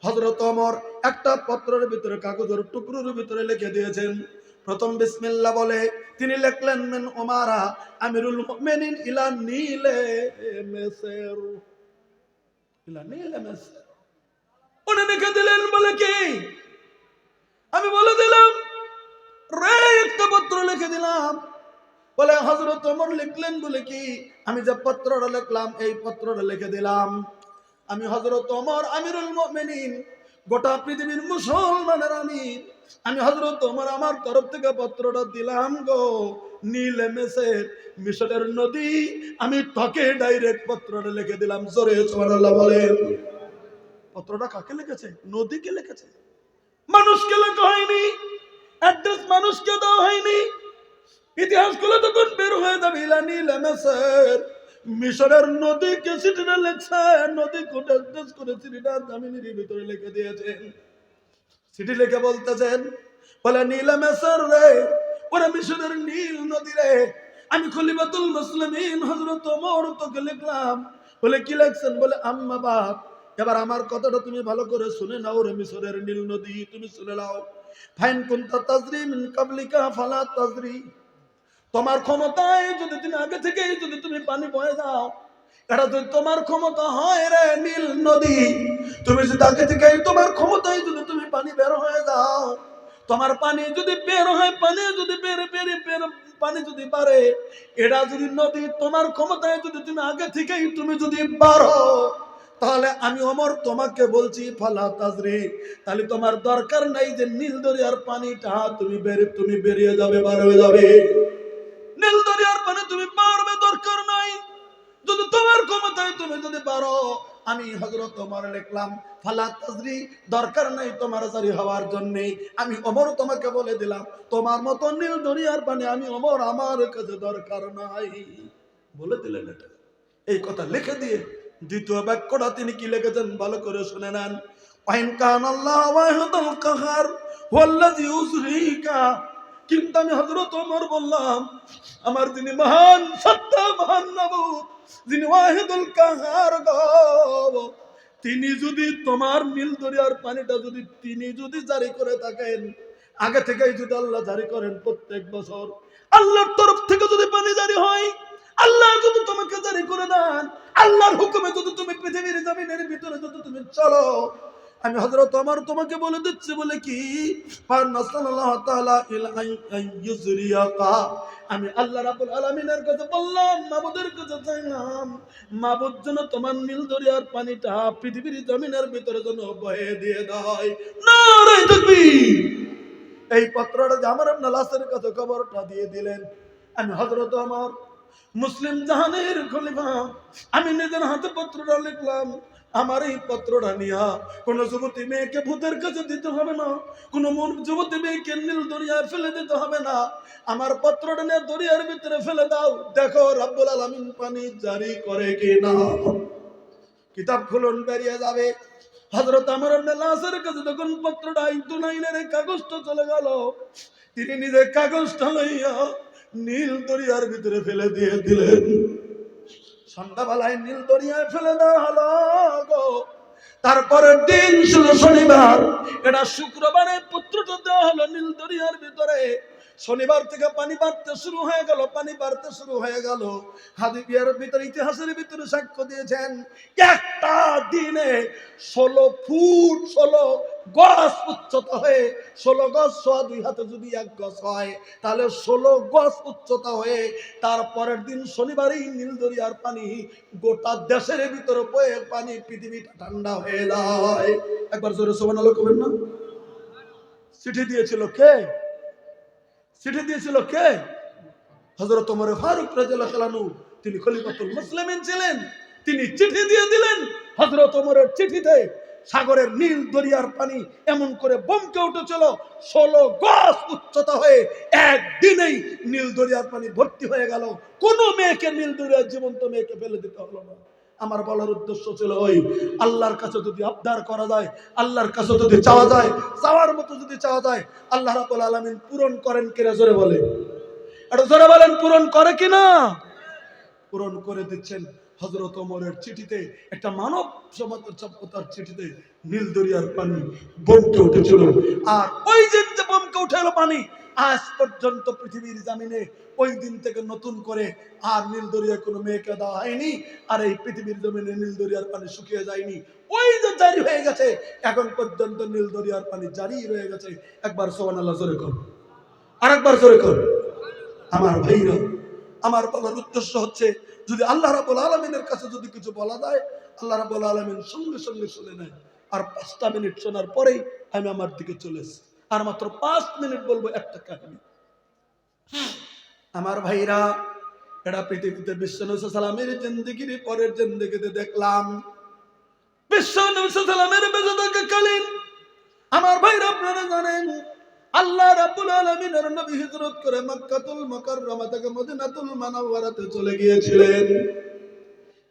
হযরত ওমর একটা পত্রের ভিতরে, কাগজের টুকরোর ভিতরে লিখে দিয়েছেন, প্রথম বিসমিল্লাহ বলে তিনি লিখলেন মিন ওমারা আমিরুল মুমিনিন ইলা নীলে মেসের, ইলা নীলে মেসের। উনি লিখে দিলেন বলে কি? আমি বলে দিলাম রে, একটা পত্র লিখে দিলাম, বলে হযরত ওমর লিখলেন বলে কি? আমি যে পত্রটা লিখলাম, এই পত্রটা লিখে দিলাম, আমি হযরত ওমর আমিরুল মুমিনিন, গোটা পৃথিবীর মুসলমানের আমির, আমি হযরত ওমর আমার তরফ থেকে পত্রটা দিলাম গো নীল মেসের, মিশরের নদী, আমি তোকে ডাইরেক্ট পত্রটা লিখে দিলাম। জোরে সুবহানাল্লাহ বলেন। পত্রটা কাকে লিখেছে? নদীকে লিখেছে, মানুষকে লেখা হয়নি, অ্যাড্রেস মানুষকে দেওয়া হয়নি। ইতিহাসগুলো তখন বের হয়ে যাবে, ইলা নীল মেসের, মিশরের নদীকে চিঠিটা লেখছে, নদী কোটা অ্যাড্রেস করে চিঠিটা জামিনের ভিতরে লিখে দিয়েছেন। চিঠি লিখে বলতেছেন, বলে নীল মেসের রে, ওরে মিশরের নীল নদী রে, আমি খলিফাতুল মুসলিমিন হযরত ওমর তোকে লিখলাম। বলে কি লিখছেন? বলে আম্মা বাপ, এবার আমার কথাটা তুমি ভালো করে শুনে নাও রে মিশরের নীল নদী, তুমি শুনে নাও। ফাইন কুনতা তাজরি মিন ক্বাবলিকা ফালা তাজরি, তোমার ক্ষমতায় যদি তুমি আগে থেকে যদি তুমি পানি বয়ে যাও, এটা যদি তোমার ক্ষমতা হয় রে নীল নদী, তুমি যদি আগে থেকে তোমার ক্ষমতায় যদি তুমি পানি বের হয়ে যাও, তোমার পানি যদি বের হয়, পানি যদি পানি যদি বাড়ে, এটা যদি নদী তোমার ক্ষমতায় যদি তুমি আগে থেকেই তুমি যদি বাড়ো, তাহলে আমি ওমর তোমাকে বলছি ফালা তাজরি, তাহলে তোমার দরকার নাই যে নীল দরিয়ার পানিটা তুমি বেরিয়ে যাবে, বার হয়ে যাবে। নীল দরিয়ার পানি তুমি পারবে, দরকার নাই। যদি তোমার ক্ষমতায় তুমি যদি পারো, আমি হযরত ওমর লিখলাম ফালা তাজরি, দরকার নাই তোমার জারি হওয়ার জন্য। আমি ওমর তোমাকে বলে দিলাম, তোমার মতো নীল দরিয়ার পানি আমি ওমর আমার কাছে দরকার নাই, বলে দিলেন। এটা এই কথা লিখে দিয়ে দ্বিতীয় বাক্যটা তিনি কি লিখেছেন ভালো করে শুনে নেন। ওয়াইন কানাল্লাহু ওয়াহিদুল কাহার ওয়াল্লাযী ইউসরিকা কিন্তু আমি হযরত ওমর বললাম, আমার যিনি মহান সত্তা, মহান মাবুদ, যিনি ওয়াহিদুল কাহার গো, তিনি যদি তোমার নীল দরিয়ার পানিটা যদি তিনি যদি জারি করে থাকেন, আগে থেকেই যদি আল্লাহ জারি করেন প্রত্যেক বছর, আল্লাহর তরফ থেকে যদি পানি জারি হয়, আল্লাহ যদি তোমাকে জারি করে দেন, আল্লাহর হুকুমে যদি তুমি পৃথিবীর জমিনের ভিতরে যদি তুমি চলো, আমি হযরত ওমর তোমাকে বলে দিচ্ছি, বলে কি, ফানাসাল্লাল্লাহু তাআলা ইলাইয়ুজরিয়াকা, আমি আল্লাহ রাব্বুল আলামিনের কাছে বললাম, মাবুদের কাছে চাইলাম, মাবুদ যেন তোমার নীল দরিয়ার পানিটা পৃথিবীর জমিনের ভিতরে যেন বহে দিয়ে দেয়। নারে তাকবীর। এই পত্রটা যে আমার ইবনে লাসের কাছে খবরটা দিয়ে দিলেন। আমি হযরত ওমর মুসলিম জাহানের খলিফা, আমি নিজের হাতে পত্রটা লিখলাম। আমার এই পত্রটা নিয়া কোন যুবতী মেয়েকে ভূতের কাছে দিতে হবে না, কোন যুবতী মেয়েকে নীল দরিয়ায় ফেলে দিতে হবে না। আমার পত্রটা নিয়ে দরিয়ার ভিতরে ফেলে দাও, দেখো রব্বুল আলামিন পানি জারি করে কিনা। কিতাব খুলুন, বেরিয়ে যাবে। হযরত আমর ইবনে লাসের কাছে যখন পত্রটা একটু লাইনের কাগজটা চলে গেল, তিনি নিজে কাগজটা লইয়া নীল দরিয়ার ভিতরে ফেলে দিয়ে দিলেন। সন্ধ্যাবেলায় নীল দরিয়ায় ফেলে দেওয়া হলো গো। তারপরের দিন ছিল শনিবার, এটা শুক্রবারে পত্রটা দেওয়া হলো নীল দরিয়ার ভিতরে। শনিবার থেকে পানি বাড়তে শুরু হয়ে গেল, পানি বাড়তে শুরু হয়ে গেল। হাদিসের ভিতরে, ইতিহাসের ভিতরে সাক্ষ্য দিয়েছেন, একটা দিনে 16 ফুট 16 গজ উচ্চতা হয়ে, 16 গজ সোয়া 2 হাতে যদি 1 গজ হয়, তাহলে 16 গজ উচ্চতা হয়ে তারপরের দিন শনিবারই নীল দরিয়ার পানি গোটা দেশের ভিতরে বয়ে পানি পৃথিবীটা ঠান্ডা হয়ে যায়। একবার জোরে সুবহানাল্লাহ কবেন না? চিঠি দিয়েছিল কে? চিঠি দিয়েছিল কে? হযরত ওমর ফারুক রাদিয়াল্লাহু আনহু, তিনি খলিফাতুল মুসলিমিন ছিলেন। তিনি চিঠি দিয়ে দিলেন। হযরত ওমরের চিঠিতে সাগরের নীল দরিয়ার পানি এমন করে বমকে উঠেছিল, 16 গজ উচ্চতা হয়ে একদিনেই নীল দরিয়ার পানি ভর্তি হয়ে গেল। কোন মেয়েকে নীল দরিয়ার জীবন্ত মেয়েকে ফেলে দিতে হলো না। আমার বলার উদ্দেশ্য ছিল ওই, আল্লাহর কাছে যদি আবদার করা যায়, আল্লাহর কাছে যদি চাওয়া যায়, চাওয়ার মতো যদি চাওয়া যায়, আল্লাহ রাব্বুল আলামিন পূরণ করেন কিনা জোরে বলে, এটা জোরে বলেন, পূরণ করে কিনা? পূরণ করে দিচ্ছেন। হযরত ওমরের চিঠিতে, একটা মানব সভ্যতার চিঠিতে নীল দরিয়ার পানি বমকে উঠেছিল। আর ওই দিন যে বমকে উঠেছিল পানি, আজ পর্যন্ত পৃথিবীর জামিনে ওই দিন থেকে নতুন করে আর নীল দরিয়া কোনো মেয়েকে দেওয়া হয়নি। আর এই পৃথিবীর জমিনে নীল দরিয়ার পানি শুকিয়ে যায়নি, ওই যে জারি হয়ে গেছে, এখন পর্যন্ত নীল দরিয়ার পানি জারি রয়ে গেছে। একবার সুবহানাল্লাহ জোরে কর, আরেকবার জোরে কর। আমার ভাইরা, আমার বলার উদ্দেশ্য হচ্ছে, যদি আল্লাহ রাব্বুল আলামিনের কাছে যদি কিছু বলা যায়, আল্লাহ রাব্বুল আলামিন সঙ্গে সঙ্গে শুনে নেয়। আর 5টা মিনিট শোনার পরেই আমি আমার দিকে চলে এসেছি। আর মাত্র 5 মিনিট বলবো একটা কাহিনী। আমার ভাইরা, এটা পৃথিবীতে বিশ্ব নবী সাল্লাল্লাহু আলাইহি ওয়াসাল্লামের জিন্দেগির পরের জিন্দেগিতে দেখলাম। বিশ্ব নবী সাল্লাল্লাহু আলাইহি ওয়াসাল্লামের বেঁচে থাকাকালীন, আমার ভাইরা আপনারা জানেন, আল্লাহ রাব্বুল আলামিনের নবী হিজরত করে মক্কাতুল মুকাররমা থেকে মদিনাতুল মুনাওয়ারাতে চলে গিয়েছিলেন।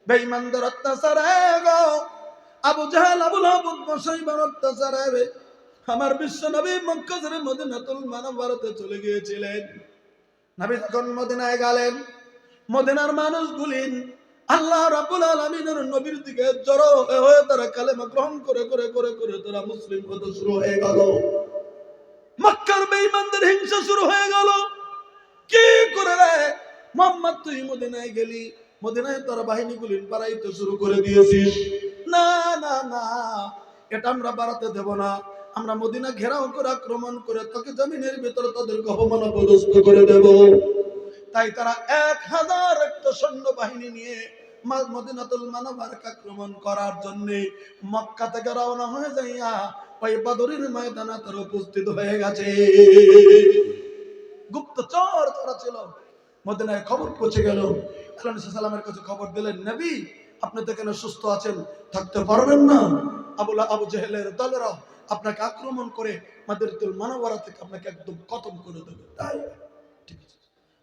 বেঈমানদের অত্যাচারে গো, আবু জাহেল, আবু লাহাব, উতবা, শাইবার অত্যাচারে আমার বিশ্ব নবী মক্কা ছেড়ে মদিনাতুল মুনাওয়ারাতে চলে গিয়েছিলেন। নবী যখন মদিনায় গেলেন, মদিনার মানুষগুলি আল্লাহ রাব্বুল আলামিনের নবীর দিকে জড়ো হয়ে তারা কালেমা গ্রহণ করে করে করে করে তারা মুসলিম হতে শুরু হয়ে গেল। মক্কার বেঈমানদের হিংসা শুরু হয়ে গেল। কি করে রে মুহাম্মদ, তুই মদিনায় গেলি, মদিনায় তোর বাহিনীগুলি বাড়াইতে শুরু করে দিয়েছিস। না না না, এটা আমরা বাড়াতে দেব না। আমরা মদিনা ঘেরাও করে আক্রমণ করে তোকে জমিনের ভিতরে তাদেরকে অপমানগ্রস্ত করে দেব। তাই তারা 1000 একটা সৈন্য বাহিনী নিয়ে মদিনাতুল মুনাওয়ারাকে আক্রমণ করার জন্য মক্কা থেকে রওনা হয়ে যাইয়া ওই বদরের ময়দানে তারা উপস্থিত হয়ে গেছে। গুপ্তচর তারা ছিল। মদিনায় খবর পৌঁছে গেল। আল্লাহ সাল্লাল্লাহু আলাইহি ওয়াসাল্লামের কাছে খবর দিলেন, নবী আপনি তো কেন সুস্থ আছেন, থাকতে পারবেন না? আবু জাহেলের দলেরা আপনাকে আক্রমণ করে মদিনাতুল মুনাওয়ারা থেকে আপনাকে একদম খতম করে দেবে। তাই ঠিক আছে।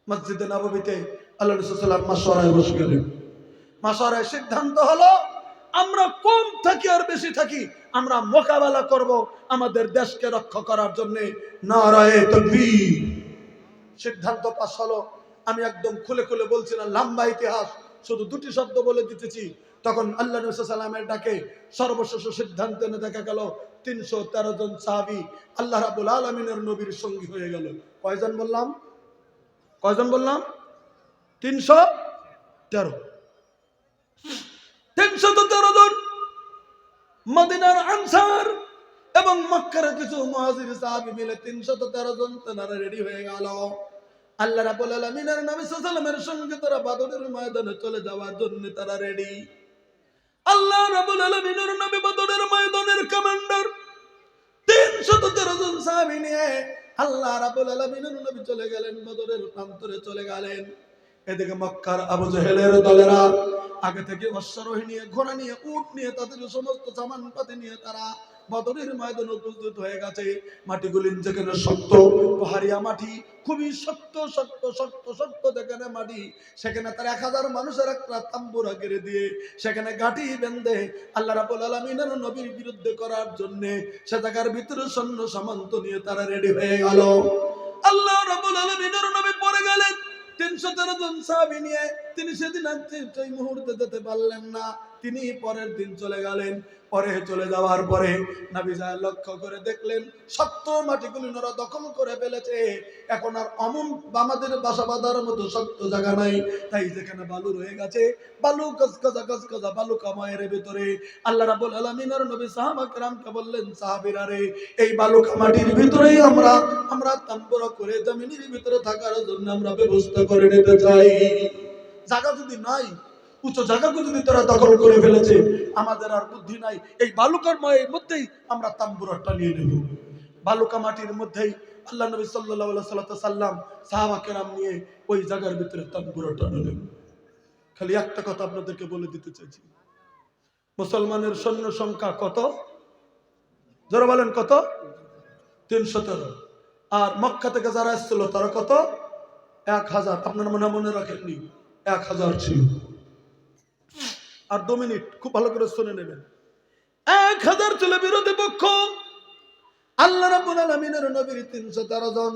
মসজিদে নববীতে আল্লাহ রাসূল সাল্লাল্লাহু আলাইহি ওয়াসাল্লাম মাশওয়ারায় বসে গেলেন। মাশওয়ারায় সিদ্ধান্ত হলো, আমরা কম থাকি আর বেশি থাকি, আমরা মোকাবেলা করব আমাদের দেশকে রক্ষা করার জন্য। নারায়ে তাকবীর, সিদ্ধান্ত পাশ হলো। আমি একদম খুলে খুলে বলছি না, লম্বা ইতিহাস, শুধু দুটি শব্দ বলে দিতেছি। তখন আল্লাহ নবী সাল্লাল্লাহু আলাইহি ওয়াসাল্লামের ডাকে সর্বশেষ সিদ্ধান্ত এনে দেখা গেল 313 জন সাহাবী আল্লাহ রাব্বুল আলামিনের নবীর সঙ্গী হয়ে গেল। কয়জন বললাম? কয়জন বললাম? 313। 313 জন মদিনার আনসার এবং মক্কার কিছু মুহাজির সাহাবী মিলে 313 জন তারা রেডি হয়ে গেল। আল্লাহ রাব্বুল আলামিনের নবী সাল্লাল্লাহু আলাইহি ওয়াসাল্লামের সঙ্গে তারা বদরের ময়দানে চলে যাওয়ার জন্য তারা রেডি। আল্লাহ রাব্বুল আলামিনের নবী বদরের ময়দানের কমান্ডার 313 জন সাহাবী নিয়ে আল্লাহ রাব্বুল আলামিনের নবী চলে গেলেন, বদরের প্রান্তরে চলে গেলেন। এদিকে মক্কার আবু জেহেলের দলেরা আগে থেকে অশ্বারোহী নিয়ে, ঘোড়া নিয়ে, উট নিয়ে, তাদের সমস্ত সামানপাতি নিয়ে তারা বদরের ময়দানে উপস্থিত হয়ে গেছে। মাটিগুলি যেখানে শক্ত, পাহাড়িয়া মাটি, খুবই শক্ত শক্ত শক্ত শক্ত যেখানে মাটি, সেখানে তার 1000 মানুষের একটা তাম্বুরা গেড়ে দিয়ে সেখানে ঘাঁটি বেঁধে আল্লাহ রাব্বুল আলামিনের নবীর বিরুদ্ধে করার জন্য সে জায়গার ভিতরে সৈন্য সামন্ত নিয়ে তারা রেডি হয়ে গেল। আল্লাহ রাব্বুল আলামিনের নবী পড়ে গেলেন 313 জন সাহাবী নিয়ে। তিনি সেদিন সেই মুহূর্তে যেতে পারলেন না, তিনি পরের দিন চলে গেলেন। পরে চলে যাওয়ার পরে নবী যা লক্ষ্য করে দেখলেন শক্ত মাটিগুলি ওরা দখল করে ফেলেছে। এখন আর আমাদের বাসা বাঁধার মতো শক্ত জায়গা নাই, তাই যেখানে বালু রয়ে গেছে, বালু গজগজা গজগজা বালু কামায়ের ভিতরে আল্লাহ রাব্বুল আলামিনের নবী সাহাবা কেরামকে বললেন, সাহাবীরা রে, এই বালু মাটির ভিতরেই আমরা তাম্বুরা করে জমিনের ভিতরে থাকার জন্য আমরা ব্যবস্থা করে নিতে চাই। জায়গা যদি নাই, উঁচু জায়গাকে যদি তারা দখল করে ফেলেছে, আমাদের আর বুদ্ধি নাই, এই বালুকার মধ্যেই আমরা তাম্বুরাটা নিয়ে নেব। বালুকা মাটির মধ্যেই আল্লাহ নবী সাল্লাল্লাহু আলাইহি সাল্লাম সাহাবা কেরাম নিয়ে ওই জায়গার ভিতরে তাম্বুরাটা নিলেন। খালি একটা কথা আপনাদেরকে বলে দিতে চাইছি, মুসলমানের সৈন্য সংখ্যা কত? যারা বলেন কত? 313। আর মক্কা থেকে যারা এসেছিল তারা কত? 1000। আপনারা মনে রাখেননি, 1000 ছিল। আর 2 মিনিট খুব ভালো করে শুনে নেবেন। 1000 ছিল বিরোধী পক্ষ। আল্লাহ রাব্বুল আলামিনের নবীর 313 জন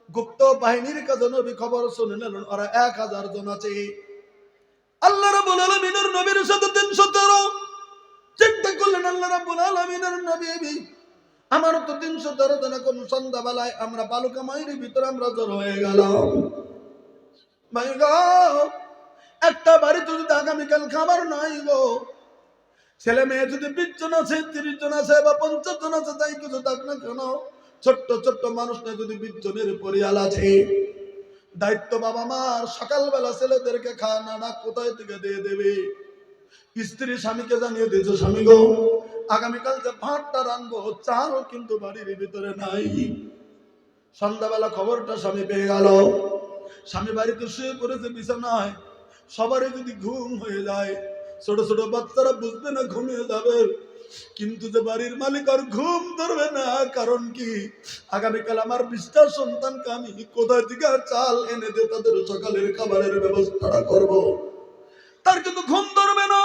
গুপ্ত বাহিনীর কাছে নবী খবর শুনে নিলেন ওরা 1000 জন আছে। আল্লাহ রাব্বুল আলামিনের নবীর সাথে 313। চিন্তা করলেন আল্লাহ রাব্বুল আলামিনের নবী, আমার তো 313 জন, এখন সন্ধ্যাবেলায় আমরা বালুকা মাইরের ভিতরে আমরা জড়ো হয়ে গেলাম। ভাই গো, একটা বাড়িতে যদি আগামীকাল খাবার নাই গো, ছেলে মেয়ে যদি 20 জন আছে, 30 জন আছে বা 50 জন আছে, তাই কিছু থাক না কেন, ছোট্ট ছোট্ট মানুষটা যদি 20 জনের পরিয়াল আছে, দায়িত্ব বাবা মার সকালবেলা ছেলেদেরকে খানাটা কোথায় থেকে দিয়ে দেবে? স্ত্রী স্বামীকে জানিয়ে দিয়েছে, স্বামী গো, আগামীকাল যে ভাতটা রানবো, চালও কিন্তু বাড়ির ভিতরে নাই। সন্ধ্যাবেলা খবরটা স্বামী পেয়ে গেল। স্বামী বাড়িতে শুয়ে পড়েছে বিছানায়। সবারই যদি ঘুম হয়ে যায়, ছোট ছোট বাচ্চারা বুঝবে না, ঘুমিয়ে যাবে, কিন্তু যে বাড়ির মালিক আর ঘুম ধরবে না। কারণ কি? আগামীকাল আমার 20টা সন্তানকে আমি কোথায় থেকে চাল এনে দিয়ে তাদের সকালের খাবারের ব্যবস্থাটা করব। তার কিন্তু ঘুম ধরবে না।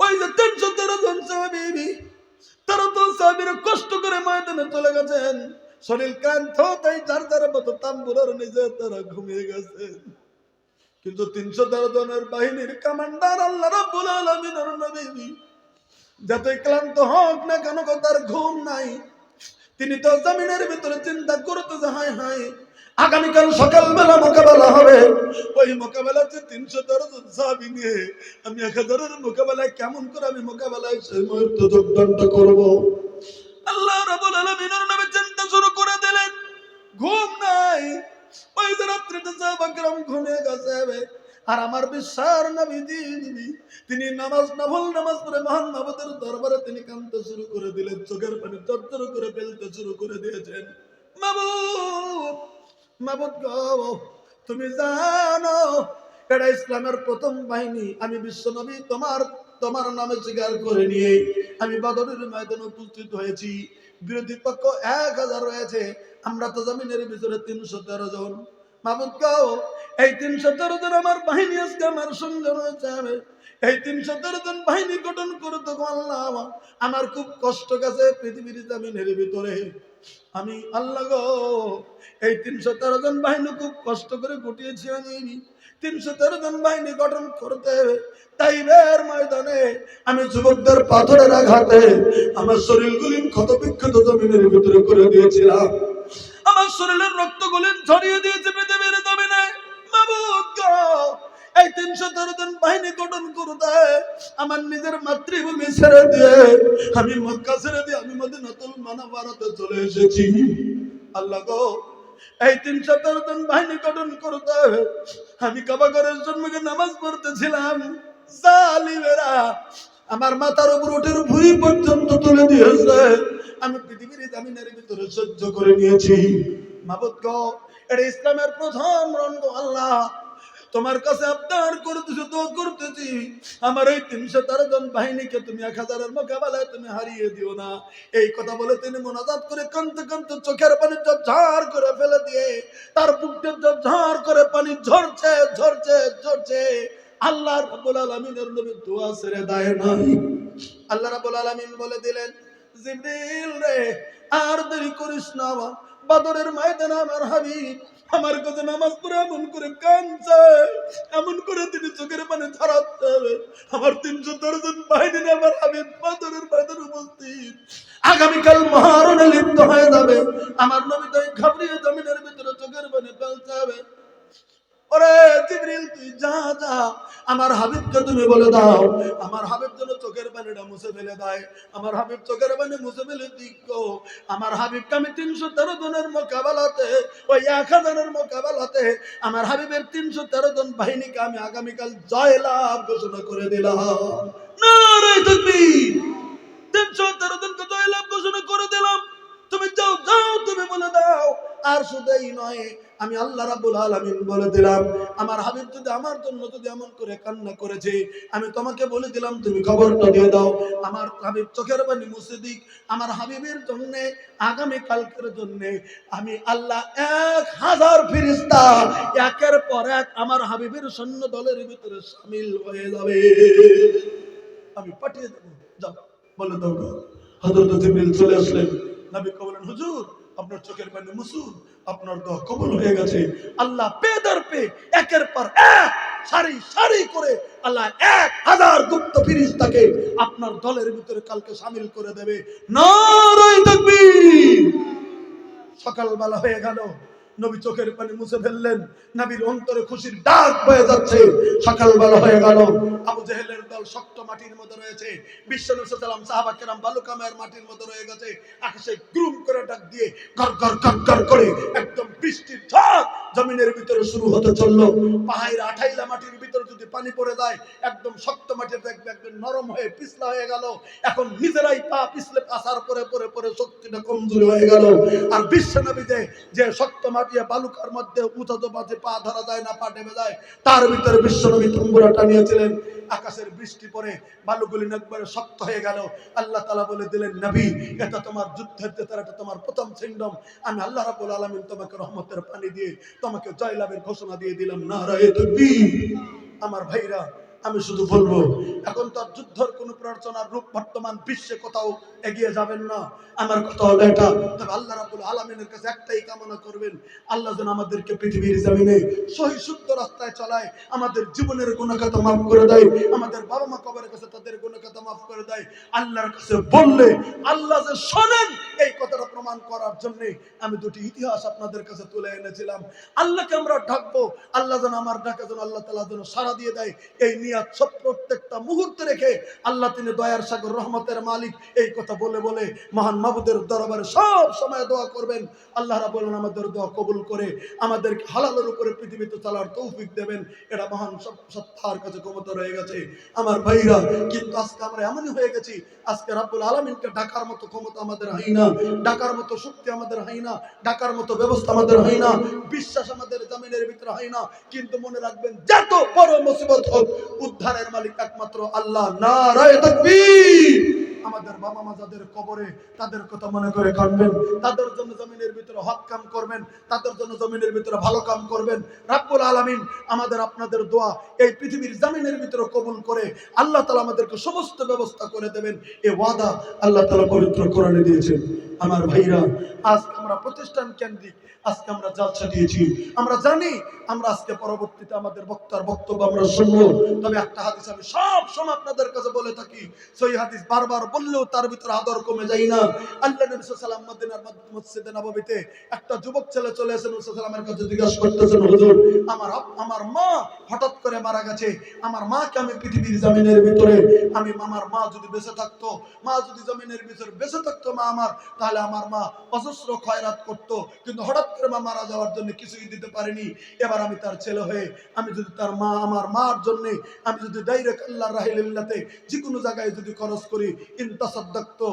ওই যে 313 জন সাহাবী, তারা তো সাহাবীরা কষ্ট করে ময়দানে চলে গেছেন, শরীর ক্লান্ত, তাই যার যার মতো তাম্বুরার নিজে তারা ঘুমিয়ে গেছেন। কিন্তু 313 জনের বাহিনীর কমান্ডার আল্লাহ রাব্বুল আলামিনের নবী যতই ক্লান্ত হোক না কেন, তার ঘুম নাই। তিনি তো জমিনের ভিতরে চিন্তা করতে যে হায় হায়, আগামীকাল সকালবেলা মোকাবেলা হবে, ওই মোকাবেলাতে 313 জন সাহাবী নিয়ে আমি 1000-এর মোকাবেলায় কেমন করে আমি মোকাবেলায় সেই মুহূর্তে যোগদান করব। আল্লাহ রাব্বুল আলামিনের নবী চিন্তা শুরু করে দিলেন। ঘুম নাই, ওই যে রাত্রিতে সাহাবা کرام ঘুমিয়ে গেছে। আর আমার বিশ্বাস নবীজি তিনি নফল নামাজ পড়ে মহান মাবুদের দরবারে তিনি কাঁদতে শুরু করে দিলেন, চোখের পানি চরচর করে ফেলতে শুরু করে দিয়েছেন। মাবুদ, মাবুদ গো, তুমি জানো এটা ইসলামের প্রথম বাহিনী, আমি বিশ্ব নবী তোমার নামে স্বীকার করে নিয়ে আমি বদরের ময়দানে উপস্থিত হয়েছি। বিরোধী পক্ষ 1000 রয়েছে, আমরা তো জমিনের ভিতরে 313 জন। মাবুদ গো, এই 313 জন আমার বাহিনী আজকে আমার সঙ্গে রয়েছে। এই 313 জন বাহিনী গঠন করতে আল্লাহ আমার খুব কষ্ট গেছে পৃথিবীর জমিনের ভিতরে। আমি আল্লাহ গো এই 313 জন বাহিনী খুব কষ্ট করে গুটিয়েছি। আমি 313 জন বাহিনী গঠন করতে তাইবের ময়দানে আমি যুবকদের পাথরের আঘাতে আমার শরীরগুলি ক্ষত বিক্ষত জমিনের ভিতরে করে দিয়েছিলাম। আমার শরীরের রক্তগুলি ঝরিয়ে দিয়েছে পৃথিবীর জমিনে। মাবুদ গো এই 313 জন বাহিনী গঠন করতে আমার নিজের মাতৃভূমি ছেড়ে দিয়ে আমি মক্কা ছেড়ে দিয়ে আমি মদিনাতুল মুনাওয়ারাতে চলে এসেছি। আল্লাহ গো এই 313 জন বাহিনী গঠন করতে আমি কাবা ঘরের জন্মকে নামাজ পড়তেছিলাম। জালিমেরা আমার মাথার উপর উঠে ভুঁড়ি পর্যন্ত তুলে দিয়েছে। আমি পৃথিবীর জামিনের ভিতরে সহ্য করে নিয়েছি। মাবুদ গো এটা ইসলামের প্রথম রঙ্গ। আল্লাহ তোমার কাছে আবদার করতেছি, দোয়া করতেছি, আমার এই 313 জন বাহিনীকে তুমি 1000-এর মোকাবেলায় তুমি হারিয়ে দিও না। এই কথা বলে তিনি মুনাজাত করে কাঁদতে কাঁদতে চোখের পানি ঝরঝর করে ফেলে দিয়ে তার বুকটা ঝরঝর করে পানি ঝরছে ঝরছে ঝরছে। আল্লাহ রাব্বুল আলামিনের নবী দোয়া ছেড়ে দেয় নাই। আল্লাহ রাব্বুল আলামিন বলে দিলেন, জিবরিল রে আর দেরি করিস না, বদরের ময়দানে আমার হাবিব আমার কাছে নামাজ পড়ে এমন করে কাঁদছে, এমন করে তিনি চোখের পানি ঝরাচ্ছে। আমার 313 জন বাহিনী নিয়ে আমার হাবিব বদরের ময়দানে উপস্থিত। আগামীকাল মহারণে লিপ্ত হয়ে যাবে। আমার নবী তাই ঘাবড়িয়ে জমিনের ভিতরে চোখের পানি ফেলতে হবে। ওরে জিবরিল তুই যা যা আমার হাবিবকে তুমি বলে দাও আমার হাবিব যেন চোখের পানিটা মুছে ফেলে দেয়। আমার হাবিব চোখের পানি মুছে ফেলে দিক। আমার হাবিবকে আমি 313 জনের মোকাবেলাতে ওই 1000-এর মোকাবেলাতে আমার হাবিবের 313 জন বাহিনীকে আমি আগামীকাল জয়লাভ ঘোষণা করে দিলাম। নারে তাকবীর! 313 জনকে জয়লাভ ঘোষণা করে দিলাম। তুমি যাও যাও তুমি বলে দাও। আর শুধুই নয়, আমি আল্লাহ রাব্বুল আলামিন বলে দিলাম আমার হাবিব যদি আমার জন্য যদি এমন করে কান্না করেছে, আমি তোমাকে বলে দিলাম তুমি খবরটা দিয়ে দাও আমার হাবিব চোখের পানি মুছে দিক। আমার হাবিবের জন্য আগামী কালকের জন্য আমি আল্লাহ 1000 ফেরেশতা একের পর এক আমার হাবিবের সৈন্য দলের ভিতরে শামিল হয়ে যাবে। আমি পাঠিয়ে দেব, যাও বলে দাও। হযরত জিবরিল চলে আসলেন। নবী বললেন, হুজুর আপনার চোখের পানি মুছুন, আপনার দোয়া কবুল হয়ে গেছে। আল্লাহ পেদার পে একের পর এক সারি সারি করে আল্লাহ 1000 গুপ্ত ফেরেশতাকে আপনার দলের ভিতরে কালকে শামিল করে দেবে। নারে তাকবীর! সকালবেলা হয়ে গেল, নবী চোখের পানি মুছে ফেললেন। নবীর অন্তরে খুশির ডাক বয়ে যাচ্ছে। সকালবেলা হয়ে গেল, আবু জেহেলের দল শক্ত মাটির মধ্যে রয়েছে। বিশ্বনবী সাল্লাল্লাহু আলাইহি ওয়াসাল্লাম সাহাবা কেরাম বালুকাময়ের মাটির মধ্যে রয়ে গেছে। আকাশে গ্রুম করে ডাক দিয়ে গর গর গর গর করে একদম বৃষ্টির ঝড় জমিনের ভিতরে শুরু হতে চললো। পাহাড়ের আঠাইলা মাটির ভিতরে যদি পানি পড়ে যায় একদম শক্ত মাটির দেখবে একদম নরম হয়ে পিছলা হয়ে গেল। এখন নিজেরাই পা পিছলে আসার পরে পরে পরে শক্তিটা কমজোরি হয়ে গেল। আর বিশ্বনবী যে শক্ত মাটি বালুকার মধ্যে উঁচাতো বাজে পা ধরা যায় না, পা ডেবে যায়, তার ভিতরে বিশ্বনবী তম্বুরা টানিয়েছিলেন। আকাশের বৃষ্টি পড়ে বালুগুলি একবারে শক্ত হয়ে গেল। আল্লাহ তাআলা বলে দিলেন, নবী এটা তোমার যুদ্ধের জেতার, এটা তোমার প্রথম সিংডম। আমি আল্লাহ রাব্বুল আলামিন তোমাকে রহমতের পানি দিয়ে তোমাকে জয়লাভের ঘোষণা দিয়ে দিলাম। নারায়ে তাকবীর! আমার ভাইরা আমি শুধু বলবো এখন তার যুদ্ধের কোন প্ররোচনার রূপ বর্তমান বিশ্বে কোথাও এগিয়ে যাবেন না। আমার কথা হলো এটা, তবে আল্লাহ রাব্বুল আলামিনের কাছে একটাই কামনা করবেন, আল্লাহ যেন আমাদেরকে পৃথিবীর জমিনে সহি শুদ্ধ রাস্তায় চালায়, আমাদের জীবনের গুনাহখাতা মাফ করে দেয়, আমাদের বাবা মা কবরের কাছে তাদের গুনাহখাতা মাফ করে দেয়। আল্লাহর কাছে বললে আল্লাহ যে শোনেন এই কথাটা প্রমাণ করার জন্য আমি দুটি ইতিহাস আপনাদের কাছে তুলে এনেছিলাম। আল্লাহকে আমরা ডাকবো, আল্লাহ যেন আমার ডাকে যেন আল্লাহ তাআলা যেন সাড়া দিয়ে দেয়, এই নিয়াত সব প্রত্যেকটা মুহূর্তে রেখে আল্লাহ তিনি দয়ার সাগর রহমতের মালিক এই কথা বলে বলে মহান মাবুদের দরবারে সব সময় দোয়া করবেন। আল্লাহ রাব্বুল আলামিন আমাদের দোয়া কবুল করে আমাদেরকে হালালের উপরে পৃথিবীতে চলার তৌফিক দেবেন। এটা মহান সত্তার কাছে ক্ষমতা রয়ে গেছে। আমার ভাইরা কিন্তু আজকে আমরা এমনই হয়ে গেছি, আজকে রাব্বুল আলামিনকে ডাকার মতো ক্ষমতা আমাদের হয় না, ডাকার মতো শক্তি আমাদের হয় না, ডাকার মতো ব্যবস্থা আমাদের হয় না, বিশ্বাস আমাদের জমিনের ভিতরে হয় না। কিন্তু মনে রাখবেন যত বড় মুসিবত হোক উদ্ধারের মালিক একমাত্র আল্লাহ। নারায়ে তাকবীর! আমাদের বাবা মা যাদের কবরে, তাদের কথা মনে করে কাঁদবেন, তাদের জন্য জমিনের ভিতরে হক কাম করবেন, তাদের জন্য জমিনের ভিতরে ভালো কাম করবেন। রাব্বুল আলামিন আমাদের আপনাদের দোয়া এই পৃথিবীর জমিনের ভিতরে কবুল করে আল্লাহ তাআলা আমাদেরকে সমস্ত ব্যবস্থা করে দেবেন, এই ওয়াদা আল্লাহ তাআলা পবিত্র কোরআনে দিয়েছেন। আমার ভাইরা, আজ আমরা প্রতিষ্ঠান কেন্দ্রিক আজকে আমরা জালসা দিয়েছি, আমরা জানি আমরা আজকে পরবর্তীতে আমাদের বক্তার বক্তব্য আমরা শুনবো। তবে একটা হাদিস আমি সব সময় আপনাদের কাছে বলে থাকি, সেই হাদিস বারবার বললেও তার ভিতরে আদর কমে যায় না। আল্লাহ নবী সাল্লাল্লাহু আলাইহি ওয়াসাল্লাম মদিনার মসজিদে নববীতে একটা যুবক ছেলে চলে এসে নবী সাল্লাল্লাহু আলাইহি ওয়াসাল্লামের কাছে জিজ্ঞাসা করতেছেন, হুজুর আমার মা হঠাৎ করে মারা গেছে, আমার মাকে আমি পৃথিবীর জমিনের ভিতরে আমি আমার মা যদি বেঁচে থাকতো, মা যদি জমিনের ভিতরে বেঁচে থাকতো মা আমার, তাহলে আমার মা অজস্র খয়রাত করতো, কিন্তু হঠাৎ করে মা মারা যাওয়ার জন্য কিছুই দিতে পারেনি। এবার আমি তার ছেলে হয়ে আমি যদি তার মা আমার মার জন্য আমি যদি ডাইরেক্ট আল্লাহর রাহিলিল্লাতে যে কোনো জায়গায় যদি খরচ করি, ইনতাসাদদাকতু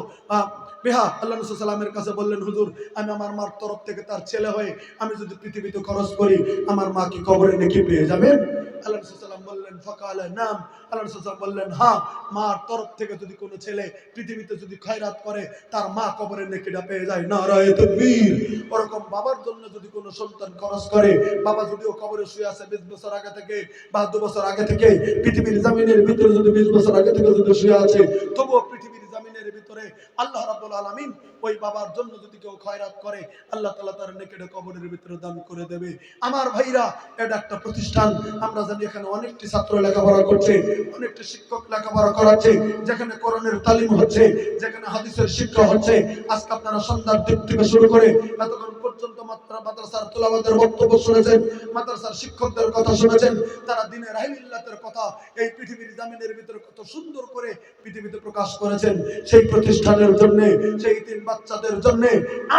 বিহা, আল্লাহ রাসূল সাল্লাল্লাহু আলাইহি ওয়াসাল্লামের কাছে বললেন, হুজুর আমি আমার মার তরফ থেকে তার ছেলে হয়ে আমি যদি পৃথিবীতে খরচ করি, আমার মা কি কবরে নেকি পেয়ে যাবেন? আল্লাহ রাসূল সাল্লাল্লাহু আলাইহি ওয়াসাল্লাম বললেন, ফাকালা নাম। আল্লাহ রাসূল সাল্লাল্লাহু আলাইহি ওয়াসাল্লাম বললেন, হ্যাঁ, মার তরফ থেকে যদি কোনো ছেলে পৃথিবীতে যদি খয়রাত করে তার মা কবরের নেকিটা পেয়ে যায়। নারায়ে তাকবীর। ওরকম বাবার জন্য যদি কোনো সন্তান খরচ করে, বাবা যদিও কবরে শুয়ে আছে 20 বছর আগে থেকে বা 2 বছর আগে থেকে, পৃথিবীর জমিনের ভিতরে যদি 20 বছর আগে থেকে যদি শুয়ে আছে, তবুও পৃথিবীর জমিনের ভিতরে আল্লাহ রাব্বুল আলামিন ওই বাবার জন্য যদি কেউ খয়রাত করে, আল্লাহ তাআলা তার নেকিটা কবরের ভিতরে দান করে দেবে। আমার ভাইরা, এটা একটা প্রতিষ্ঠান, আমরা জানি এখানে অনেকটি ছাত্র লেখাপড়া করছে, অনেকটি শিক্ষক লেখাপড়া করাচ্ছে, যেখানে কোরআনের তালিম হচ্ছে, যেখানে হাদিসের শিক্ষা হচ্ছে। আজকে আপনারা সন্ধ্যার দিক থেকে শুরু করে এতক্ষণ পর্যন্ত মাদ্রাসার তুলাবাদের বক্তব্য শুনেছেন, মাদ্রাসার শিক্ষকদের কথা শুনেছেন, তারা দ্বীনের রাহিলিল্লাতের কথা এই পৃথিবীর জমিনের ভিতরে কত সুন্দর করে পৃথিবীতে প্রকাশ করেছেন। সেই প্রতিষ্ঠানের জন্য, সেই তিন বাচ্চাদের জন্য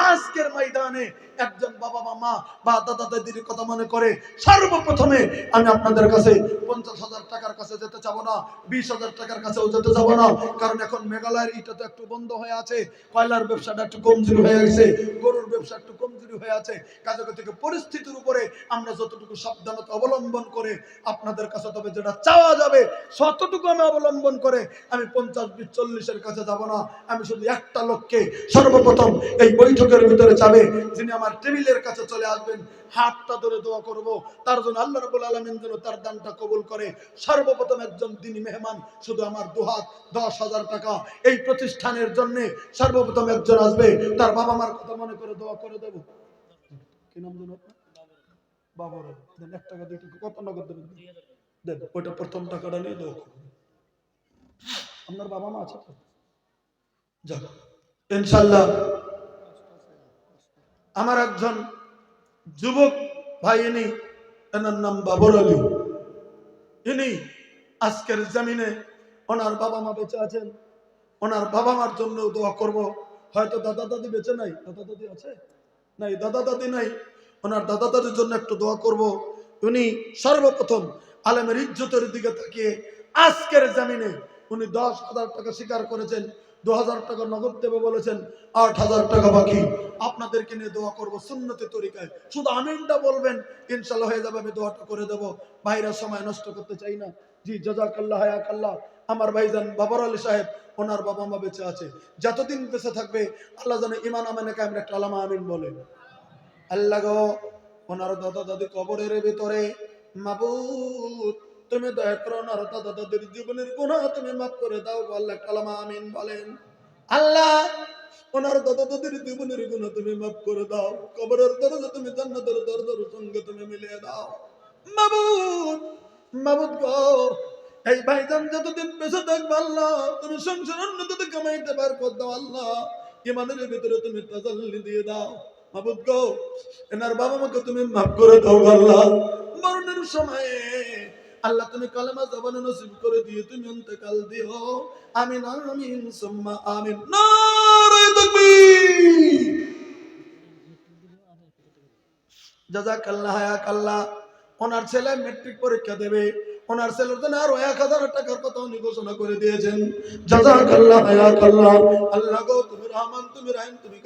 আজকের ময়দানে একজন বাবা মা বা দাদা দাদির কথা মনে করে সর্বপ্রথমে আমি আপনাদের কাছে 50,000 টাকার কাছে যেতে চাবো না, 20,000 টাকার কাছেও যেতে যাবো না, কারণ এখন মেঘালয়ের ইটা তো একটু বন্ধ হয়ে আছে, কয়লার ব্যবসাটা একটু কমজোরি হয়ে গেছে, গরুর ব্যবসা একটু কমজোরি হয়ে আছে। কাজে থেকে পরিস্থিতির উপরে আমরা যতটুকু সাবধানতা অবলম্বন করে আপনাদের কাছে তবে যেটা চাওয়া যাবে ততটুকু আমি অবলম্বন করে আমি 50, 20, 40-এর কাছে যাব না। আমি শুধু একটা লোককে সর্বপ্রথম এই বৈঠকের ভিতরে যাবে, যিনি আমার টেবিলের কাছে চলে আসবেন, হাতটা ধরে দোয়া করব তার জন্য আল্লাহ রাব্বুল আলামিন যেন তার দানটা কবুল করে। সর্বপ্রথম একজন দিনী মেহমান, শুধু আমার দুহাত 10,000 টাকা এই প্রতিষ্ঠানের জন্য সর্বপ্রথম একজন আসবে, তার বাবা মার কথা মনে করে দোয়া করে দেব। কি নাম জানো আপনার? বাবার। দেন 1 টাকা 2 টাকা কত নগদ দেবেন? দেন ওইটা প্রথম টাকাটা নিয়ে দোয়া করুন। আপনার বাবা মা আছে তো? যাক ইনশাআল্লাহ। আমার একজন যুবক ভাই, ইনি এনার নাম বাবর আলী, ইনি আজকের জমিনে ওনার বাবা মা বেঁচে আছেন, ওনার বাবা মার জন্য দোয়া করব। হয়তো দাদা দাদি বেঁচে নাই, দাদা দাদি আছে নাই, দাদা দাদি নাই, ওনার দাদা দাদির জন্য একটু দোয়া করব। উনি সর্বপ্রথম আলেমের ইজ্জতের দিকে তাকিয়ে আজকের জমিনে উনি 10,000 টাকা স্বীকার করেছেন, 2,000 টাকা নগদ দেবে বলেছেন, 8,000 টাকা বাকি। আপনাদেরকে নিয়ে দোয়া করব সুন্নতি তরিকায়, শুধু আমিনটা বলবেন, ইনশাআল্লাহ হয়ে যাবে, আমি দোয়াটা করে দেব। ভাইরা সময় নষ্ট করতে চাই না। জি জাযাকাল্লাহ হায়াকাল্লাহ। আমার ভাইজান বাবর আলী সাহেব, ওনার বাবা মা বেঁচে আছে, যতদিন বেঁচে থাকবে আল্লাহ যেন ঈমান আমানে কায়েম রাখে, আল্লামা আমিন বলেন। আল্লাহ গো, ওনার দাদা দাদি কবরের ভিতরে, মাবুদ তুমি দয়া করো, ওনার দাদা দাদির জীবনের গুনাহ তুমি মাফ করে দাও, আল্লাহ কালামা আমিন বলেন। আল্লাহ ওনার দাদা দাদির জীবনের গুনাহ তুমি মাফ করে দাও, কবরের দরজা তুমি জান্নাতের দরজার সঙ্গে তুমি মিলিয়ে দাও। মাবুদ, মাবুদ গো, এই ভাইজান যতদিন বেঁচে থাকবে আল্লাহ তুমি সংসার উন্নতিতে কামাইতে পার করে দাও, আল্লাহ ইমানের ভিতরে তুমি তাজাল্লি দিয়ে দাও। মাবুদ গো, এনার বাবা মাকে তুমি মাফ করে দাও আল্লাহ, মরণের সময়ে আল্লাহ তুমি কালেমা জবানে নসিব করে দিয়ে তুমি ইন্তেকাল দিও। আমিন আমিন সুম্মা আমিন। নারে তাকবীর। জাযাকাল্লাহ হায়াকাল্লাহ। ওনার ছেলে ম্যাট্রিক পরীক্ষা দেবে, ওনার ছেলের জন্য আরো 1,000 টাকার কথা উনি ঘোষণা করে দিয়েছেন। জাযাকাল্লাহ হায়াকাল্লাহ। আল্লাহ গো তুমি রহমান, তুমি রহিম, তুমি